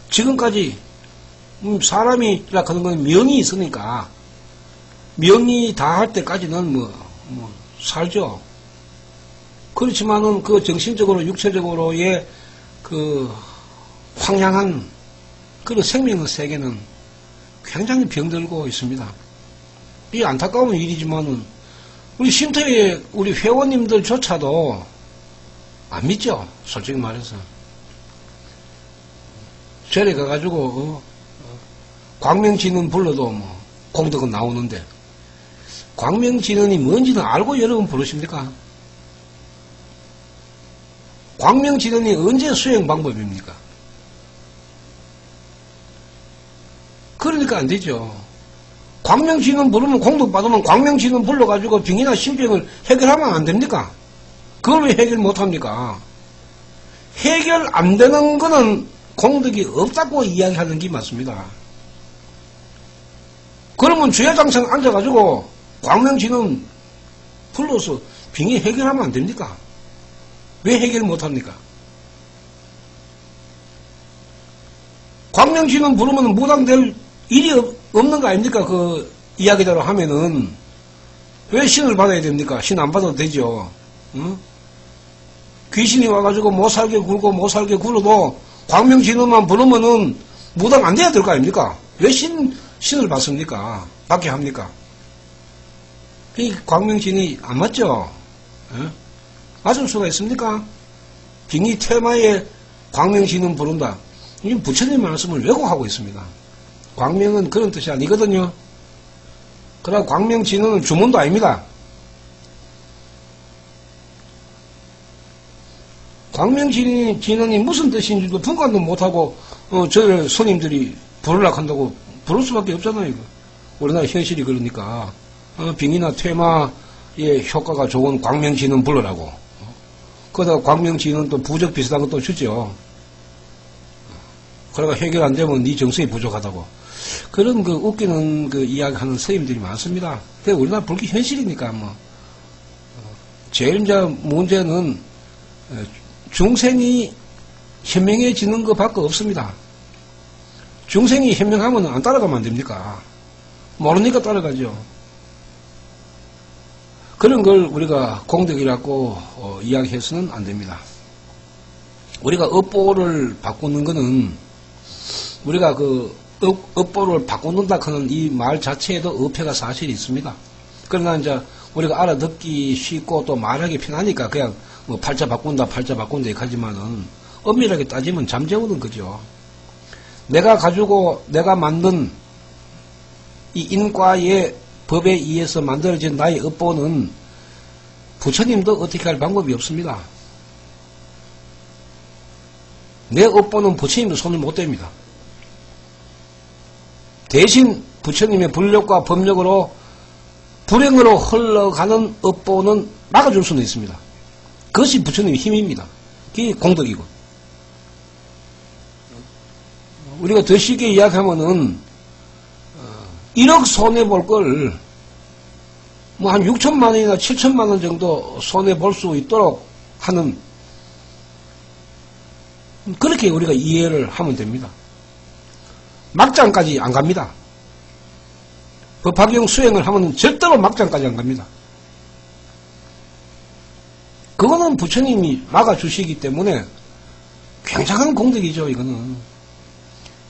지금까지 사람이라 하는 건 명이 있으니까 명이 다 할 때까지는 뭐 살죠. 그렇지만은 그 정신적으로 육체적으로의 그 황량한 그런 생명의 세계는 굉장히 병들고 있습니다. 이 안타까운 일이지만은 우리 쉼터의 우리 회원님들조차도 안 믿죠. 솔직히 말해서. 절에 가가지고 광명진은 불러도 뭐 공덕은 나오는데 광명진언이 뭔지는 알고 여러분 부르십니까? 광명진언이 언제 수행 방법입니까? 그러니까 안 되죠. 광명진언 부르면 공덕 받으면 광명진언 불러가지고 병이나 신병을 해결하면 안 됩니까? 그걸 왜 해결 못합니까? 해결 안 되는 거는 공덕이 없다고 이야기하는 게 맞습니다. 그러면 주야장성 앉아가지고 광명진언 불러서 병이 해결하면 안 됩니까? 왜 해결 못합니까? 광명진언 부르면 무당될 일이 없는 거 아닙니까? 그 이야기대로 하면은 왜 신을 받아야 됩니까? 신 안 받아도 되죠. 응? 귀신이 와가지고 못 살게 굴고 못 살게 굴어도 광명진언만 부르면은 무당 안 돼야 될 거 아닙니까? 왜 신을 받습니까? 받게 합니까? 이 광명진이 안 맞죠? 예? 맞을 수가 있습니까? 빙의 테마에 광명진은 부른다. 이 부처님 말씀을 왜곡하고 있습니다. 광명은 그런 뜻이 아니거든요. 그러나 광명진은 주문도 아닙니다. 광명진언이 무슨 뜻인지도 분간도 못하고 저희 손님들이 부르려고 한다고 부를 수밖에 없잖아요. 이거. 우리나라 현실이 그러니까 빙의나 퇴마의 효과가 좋은 광명진언 불러라고. 그러다가 광명진언 또 부적 비슷한 것도 주죠. 그러가 해결 안 되면 네 정성이 부족하다고. 그런 그 웃기는 그 이야기하는 스님들이 많습니다. 근데 우리나라 불교 현실이니까 뭐. 제일 이제 문제는 중생이 현명해지는 것밖에 없습니다. 중생이 현명하면 안 따라가면 안 됩니까? 모르니까 따라가죠. 그런 걸 우리가 공덕이라고 이야기해서는 안 됩니다. 우리가 업보를 바꾸는 거는 우리가 그 업보를 바꾼다 하는 이 말 자체에도 어폐가 사실이 있습니다. 그러나 이제 우리가 알아듣기 쉽고 또 말하기 편하니까 그냥 뭐 팔자 바꾼다 이렇게 하지만은 엄밀하게 따지면 잠재우는 거죠. 내가 가지고 내가 만든 이 인과의 법에 의해서 만들어진 나의 업보는 부처님도 어떻게 할 방법이 없습니다. 내 업보는 부처님도 손을 못 댑니다. 대신 부처님의 불력과 법력으로 불행으로 흘러가는 업보는 막아줄 수는 있습니다. 그것이 부처님의 힘입니다. 그게 공덕이고. 우리가 더 쉽게 이야기하면은 1억 손해볼 걸 뭐 한 6천만 원이나 7천만 원 정도 손해볼 수 있도록 하는 그렇게 우리가 이해를 하면 됩니다. 막장까지 안 갑니다. 법화경 수행을 하면 절대로 막장까지 안 갑니다. 그거는 부처님이 막아주시기 때문에 굉장한 공덕이죠. 이거는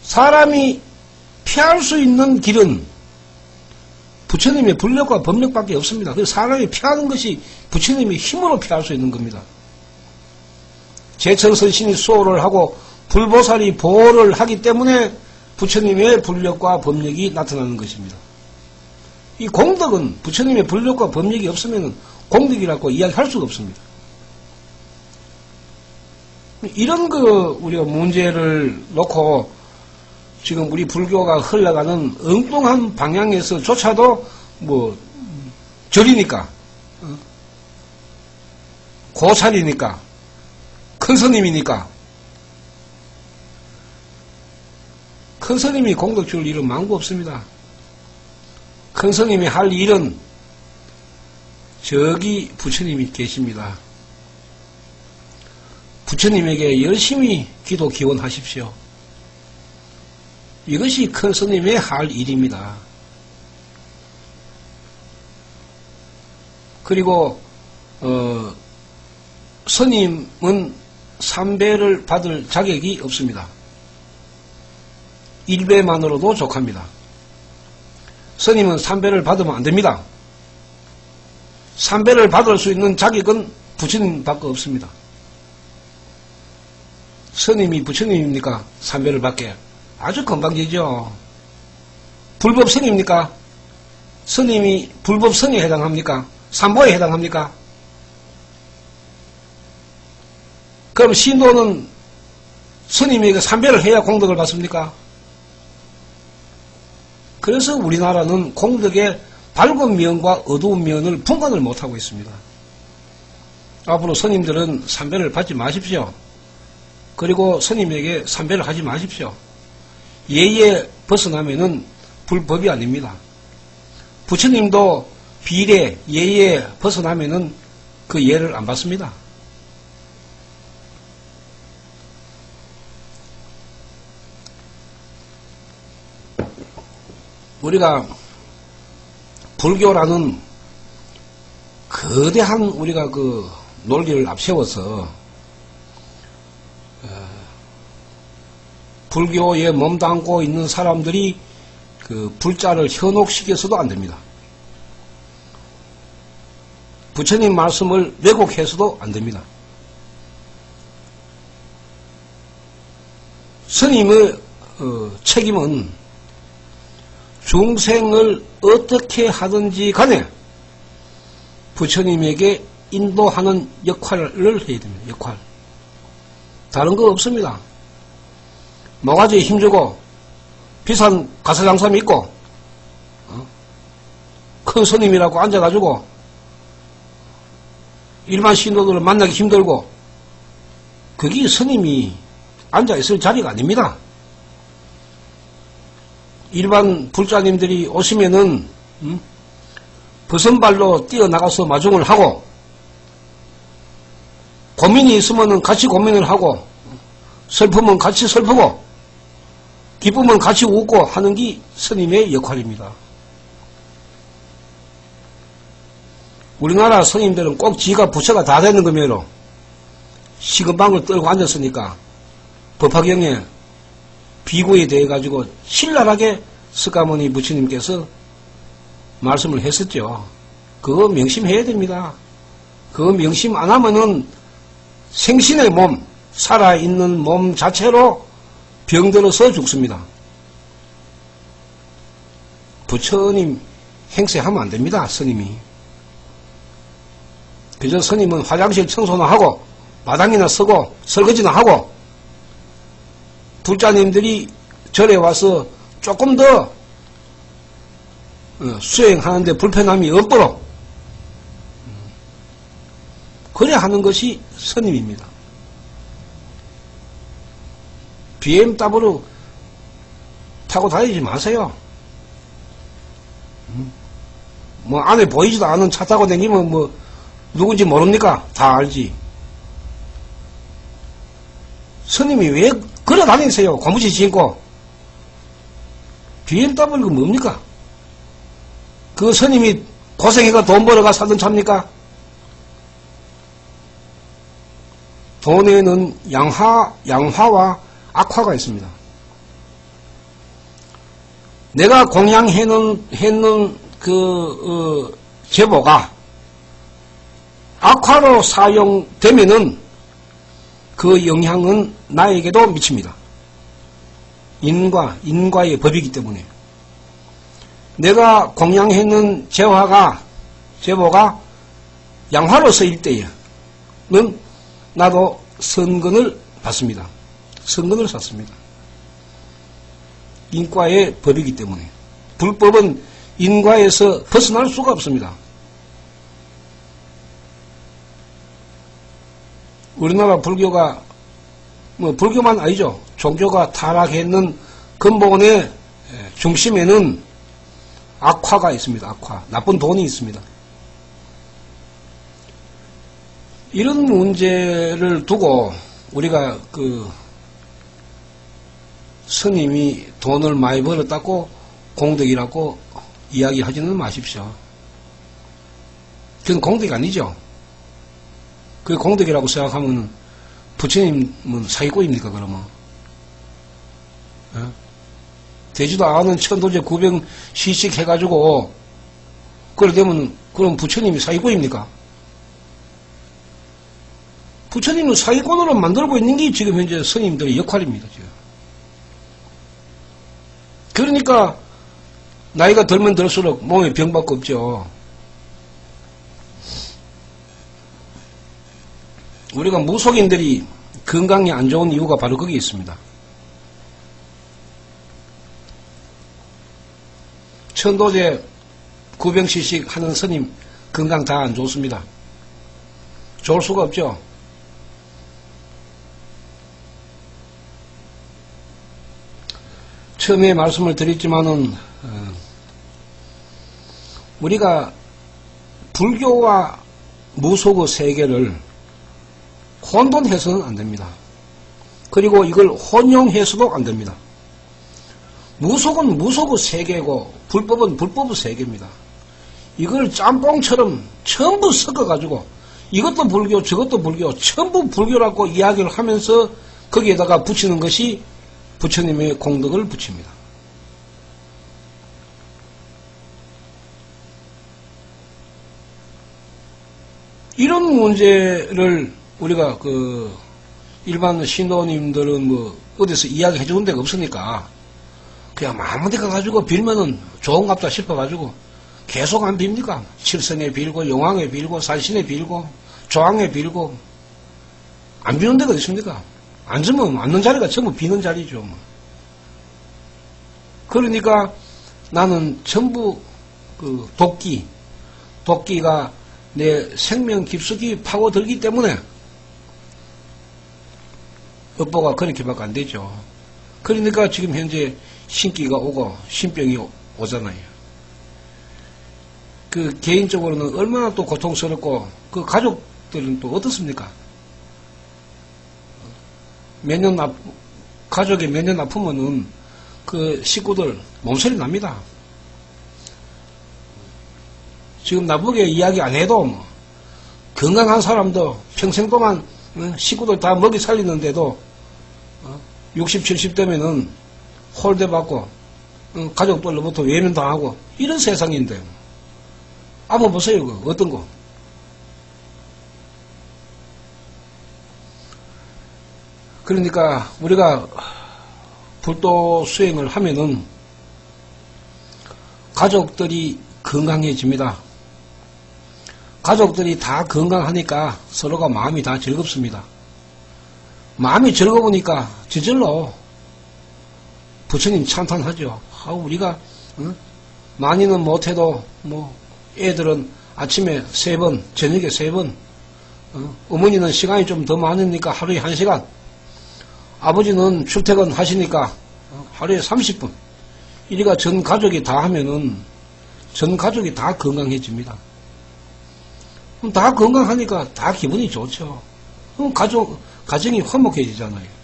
사람이 피할 수 있는 길은 부처님의 불력과 법력밖에 없습니다. 그래서 사람이 피하는 것이 부처님의 힘으로 피할 수 있는 겁니다. 제천선신이 수호를 하고 불보살이 보호를 하기 때문에 부처님의 불력과 법력이 나타나는 것입니다. 이 공덕은 부처님의 불력과 법력이 없으면 공덕이라고 이야기할 수가 없습니다. 이런 우리가 문제를 놓고 지금 우리 불교가 흘러가는 엉뚱한 방향에서조차도 뭐 절이니까 고찰이니까 큰 스님이니까 큰 스님이 공덕 줄 일은 망구 없습니다. 큰 스님이 할 일은 저기 부처님이 계십니다. 부처님에게 열심히 기도 기원하십시오. 이것이 큰 스님의 할 일입니다. 그리고 스님은 삼배를 받을 자격이 없습니다. 일배만으로도 족합니다. 스님은 삼배를 받으면 안 됩니다. 삼배를 받을 수 있는 자격은 부처님밖에 없습니다. 스님이 부처님입니까? 삼배를 받게? 아주 건방지죠. 불법성입니까? 스님이 불법성에 해당합니까? 삼보에 해당합니까? 그럼 신도는 스님에게 삼배를 해야 공덕을 받습니까? 그래서 우리나라는 공덕의 밝은 면과 어두운 면을 분간을 못하고 있습니다. 앞으로 스님들은 삼배를 받지 마십시오. 그리고 스님에게 삼배를 하지 마십시오. 예에 벗어나면은 불법이 아닙니다. 부처님도 비례, 예에 벗어나면은 그 예를 안 받습니다. 우리가 불교라는 거대한 우리가 그 논리를 앞세워서 불교에 몸담고 있는 사람들이 그 불자를 현혹시켜서도 안 됩니다. 부처님 말씀을 왜곡해서도 안 됩니다. 스님의 책임은 중생을 어떻게 하든지 간에 부처님에게 인도하는 역할을 해야 됩니다. 역할. 다른 거 없습니다. 모가지에 힘주고 비싼 가사장삼 있고 큰 스님이라고 앉아가지고 일반 신도들을 만나기 힘들고 그게 스님이 앉아있을 자리가 아닙니다. 일반 불자님들이 오시면은 버선발로 뛰어나가서 마중을 하고 고민이 있으면은 같이 고민을 하고 슬프면 같이 슬프고 기쁘면 같이 웃고 하는 게 스님의 역할입니다. 우리나라 스님들은 꼭 지가 부처가 다 되는 거면로 시금방을 떨고 앉았으니까 법화경에 비구에 대해 가지고 신랄하게 석가모니 부처님께서 말씀을 했었죠. 그거 명심해야 됩니다. 그거 명심 안 하면은 생신의 몸, 살아있는 몸 자체로 병들어서 죽습니다. 부처님 행세하면 안 됩니다. 스님이. 그저 스님은 화장실 청소나 하고 마당이나 서고 설거지나 하고 불자님들이 절에 와서 조금 더 수행하는데 불편함이 없도록 그래 하는 것이 스님입니다. BMW 타고 다니지 마세요. 뭐 안에 보이지도 않은 차 타고 다니면 뭐 누군지 모릅니까? 다 알지. 스님이 왜 걸어 다니세요? 고무신 신고. BMW가 뭡니까? 그 스님이 고생해가 돈 벌어가 사던 차입니까? 돈에는 양화와 악화가 있습니다. 내가 공양했는 제보가 악화로 사용되면은 그 영향은 나에게도 미칩니다. 인과의 법이기 때문에. 내가 공양했는 제보가 양화로 쓰일 때에는 나도 선근을 받습니다. 선근을 샀습니다. 인과의 법이기 때문에. 불법은 인과에서 벗어날 수가 없습니다. 우리나라 불교가, 불교만 아니죠. 종교가 타락했는 근본의 중심에는 악화가 있습니다. 악화. 나쁜 돈이 있습니다. 이런 문제를 두고 우리가 스님이 돈을 많이 벌었다고 공덕이라고 이야기하지는 마십시오. 그건 공덕이 아니죠. 그게 공덕이라고 생각하면 부처님은 사기꾼입니까 그러면? 되지도 않은 천도제 900cc 해가지고 그래 되면 그럼 부처님이 사기꾼입니까? 부처님은 사기꾼으로 만들고 있는 게 지금 현재 스님들의 역할입니다. 지금. 그러니까 나이가 들면 들수록 몸에 병밖에 없죠. 우리가 무속인들이 건강이 안 좋은 이유가 바로 거기에 있습니다. 천도제 900cc 하는 스님 건강 다 안 좋습니다. 좋을 수가 없죠. 처음에 말씀을 드렸지만은 우리가 불교와 무속의 세계를 혼돈해서는 안 됩니다. 그리고 이걸 혼용해서도 안 됩니다. 무속은 무속의 세계고 불법은 불법의 세계입니다. 이걸 짬뽕처럼 전부 섞어가지고 이것도 불교 저것도 불교 전부 불교라고 이야기를 하면서 거기에다가 붙이는 것이 부처님의 공덕을 붙입니다. 이런 문제를 우리가 일반 신도님들은 어디서 이야기해 주는 데가 없으니까 그냥 아무 데 가가지고 빌면은 좋은갑다 싶어가지고 계속 안 빕니까? 칠성에 빌고 용왕에 빌고 산신에 빌고 조항에 빌고 안 비는 데가 어디 있습니까? 앉으면 앉는 자리가 전부 비는 자리죠. 그러니까 나는 전부 도끼가 내 생명 깊숙이 파고들기 때문에 업보가 그렇게밖에 안 되죠. 그러니까 지금 현재 신기가 오고 신병이 오잖아요. 개인적으로는 얼마나 또 고통스럽고 가족들은 또 어떻습니까? 가족이 몇 년 아프면은 식구들 몸소리 납니다. 지금 나쁘게 이야기 안 해도 건강한 사람도 평생 동안 식구들 다 먹이 살리는데도 60, 70 되면은 홀대받고 가족들로부터 외면당하고 이런 세상인데 한번 보세요. 어떤 거. 그러니까 우리가 불도 수행을 하면은 가족들이 건강해집니다. 가족들이 다 건강하니까 서로가 마음이 다 즐겁습니다. 마음이 즐거우니까 저절로 부처님 찬탄하죠. 우리가 많이는 못해도 애들은 아침에 3번, 저녁에 3번, 어머니는 시간이 좀 더 많으니까 하루에 1시간, 아버지는 출퇴근 하시니까 하루에 30분. 이리가 전 가족이 다 하면은 전 가족이 다 건강해집니다. 그럼 다 건강하니까 다 기분이 좋죠. 그럼 가정이 화목해지잖아요.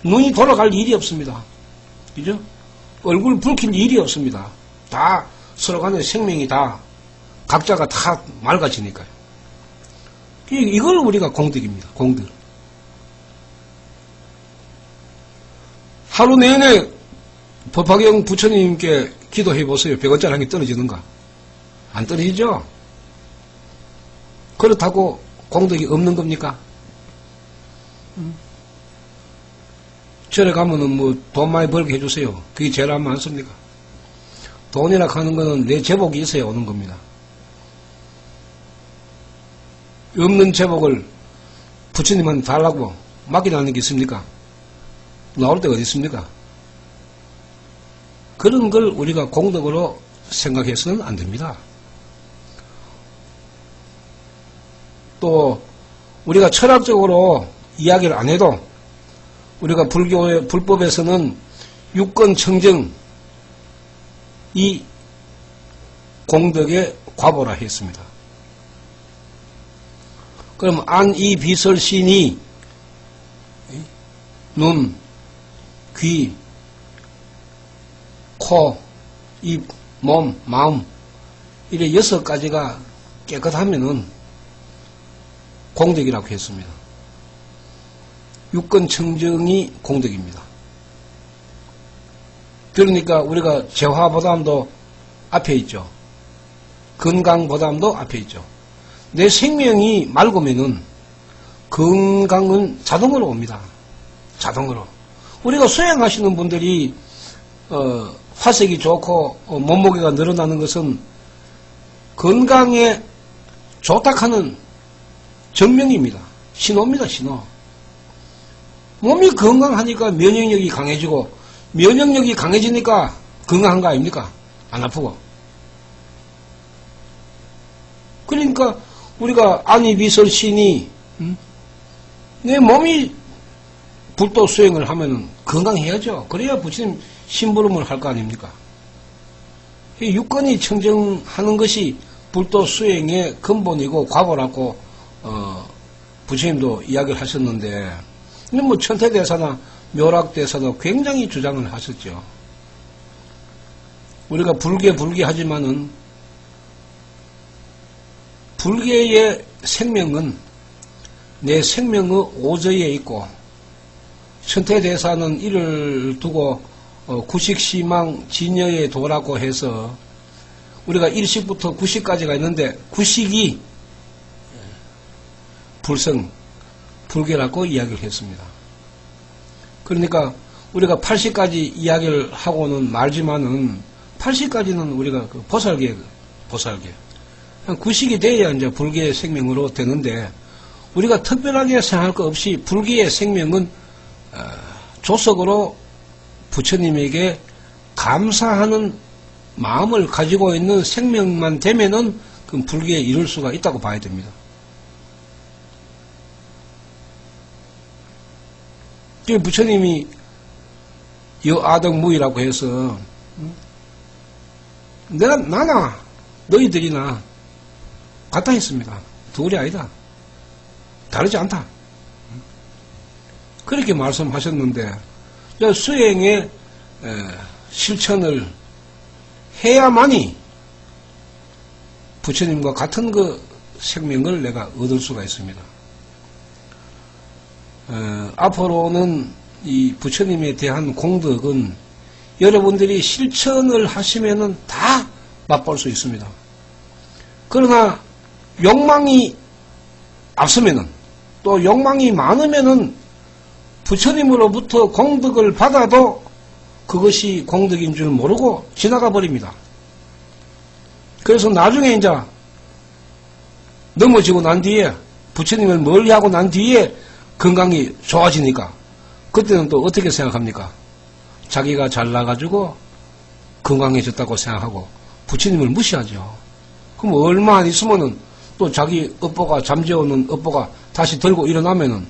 눈이 돌아갈 일이 없습니다. 그죠? 얼굴 붉힌 일이 없습니다. 다 서로 간에 생명이 다 각자가 다 맑아지니까요. 이걸 우리가 공덕입니다. 공덕. 하루 내내 법화경 부처님께 기도해 보세요. 100원짜리 한 개 떨어지는가? 안 떨어지죠? 그렇다고 공덕이 없는 겁니까? 절에 가면은 돈 많이 벌게 해주세요. 그게 제일 안 많습니까? 돈이라 하는 거는 내 제복이 있어야 오는 겁니다. 없는 제복을 부처님한테 달라고 맡기라는 게 있습니까? 나올 데가 어디 있습니까? 그런 걸 우리가 공덕으로 생각해서는 안 됩니다. 또 우리가 철학적으로 이야기를 안 해도 우리가 불교의 불법에서는 육건청정 이 공덕의 과보라 했습니다. 그럼 안이비설신이 눈, 귀, 코, 입, 몸, 마음 이래 6가지가 깨끗하면은 공덕이라고 했습니다. 육건청정이 공덕입니다. 그러니까 우리가 재화보담도 앞에 있죠. 건강보담도 앞에 있죠. 내 생명이 맑으면은 건강은 자동으로 옵니다. 자동으로. 우리가 수행하시는 분들이 화색이 좋고 몸무게가 늘어나는 것은 건강에 좋다 하는 증명입니다. 신호입니다. 신호. 몸이 건강하니까 면역력이 강해지고 면역력이 강해지니까 건강한 거 아닙니까? 안 아프고. 그러니까 우리가 안이비설신이 내 몸이 불도 수행을 하면 건강해야죠. 그래야 부처님 심부름을 할 거 아닙니까? 이 육건이 청정하는 것이 불도 수행의 근본이고 과보라고 부처님도 이야기를 하셨는데, 뭐 천태대사나 묘락대사도 굉장히 주장을 하셨죠. 우리가 불계 하지만은 불계의 생명은 내 생명의 오저에 있고, 천태대사는 이를 두고 구식시망 진여에 도라고 해서 우리가 일식부터 구식까지가 있는데 구식이 불성, 불계라고 이야기를 했습니다. 그러니까 우리가 80까지 이야기를 하고는 말지만은 80까지는 우리가 그 보살계. 구식이 돼야 이제 불계의 생명으로 되는데, 우리가 특별하게 생각할 것 없이 불계의 생명은 조석으로 부처님에게 감사하는 마음을 가지고 있는 생명만 되면은 그 불계에 이룰 수가 있다고 봐야 됩니다. 부처님이 여아덕무이라고 해서 나나 너희들이나 같다 했습니다. 둘이 아니다. 다르지 않다. 그렇게 말씀하셨는데, 수행의 실천을 해야만이 부처님과 같은 그 생명을 내가 얻을 수가 있습니다. 앞으로는 이 부처님에 대한 공덕은 여러분들이 실천을 하시면은 다 맛볼 수 있습니다. 그러나 욕망이 앞서면은, 또 욕망이 많으면은 부처님으로부터 공덕을 받아도 그것이 공덕인 줄 모르고 지나가 버립니다. 그래서 나중에 이제 넘어지고 난 뒤에, 부처님을 멀리하고 난 뒤에 건강이 좋아지니까 그때는 또 어떻게 생각합니까? 자기가 잘나가지고 건강해졌다고 생각하고 부처님을 무시하죠. 그럼 얼마 안 있으면은 또 자기 업보가, 잠재우는 업보가 다시 들고 일어나면은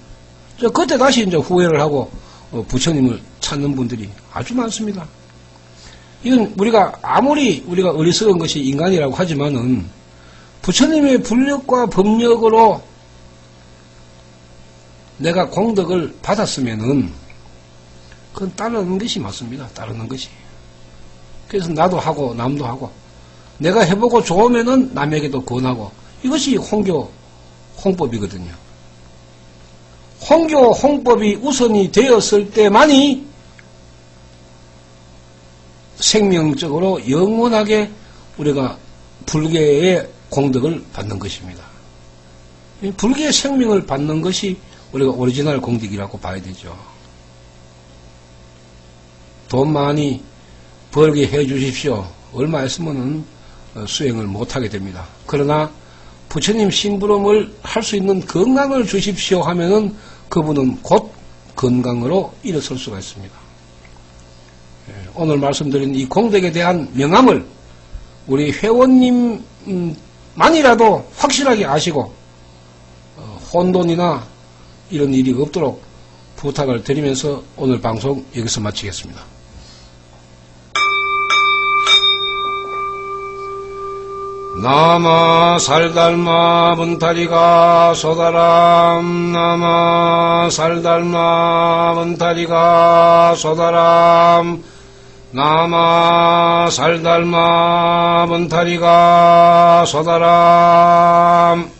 그때 다시 이제 후회를 하고 부처님을 찾는 분들이 아주 많습니다. 이건 우리가 아무리 우리가 어리석은 것이 인간이라고 하지만은 부처님의 불력과 법력으로 내가 공덕을 받았으면은 그건 따르는 것이 맞습니다. 따르는 것이. 그래서 나도 하고 남도 하고, 내가 해보고 좋으면은 남에게도 권하고, 이것이 홍교 홍법이거든요. 홍교 홍법이 우선이 되었을 때만이 생명적으로 영원하게 우리가 불계의 공덕을 받는 것입니다. 불계의 생명을 받는 것이 우리가 오리지널 공덕이라고 봐야 되죠. 돈 많이 벌게 해 주십시오. 얼마 있으면은 수행을 못하게 됩니다. 그러나 부처님 심부름을 할 수 있는 건강을 주십시오 하면은 그분은 곧 건강으로 일어설 수가 있습니다. 오늘 말씀드린 이 공덕에 대한 명함을 우리 회원님만이라도 확실하게 아시고 혼돈이나 이런 일이 없도록 부탁을 드리면서 오늘 방송 여기서 마치겠습니다. 나마 살달마 분타리가 소다람 나마 살달마 분타리가 소다람 나마 살달마 분타리가 소다람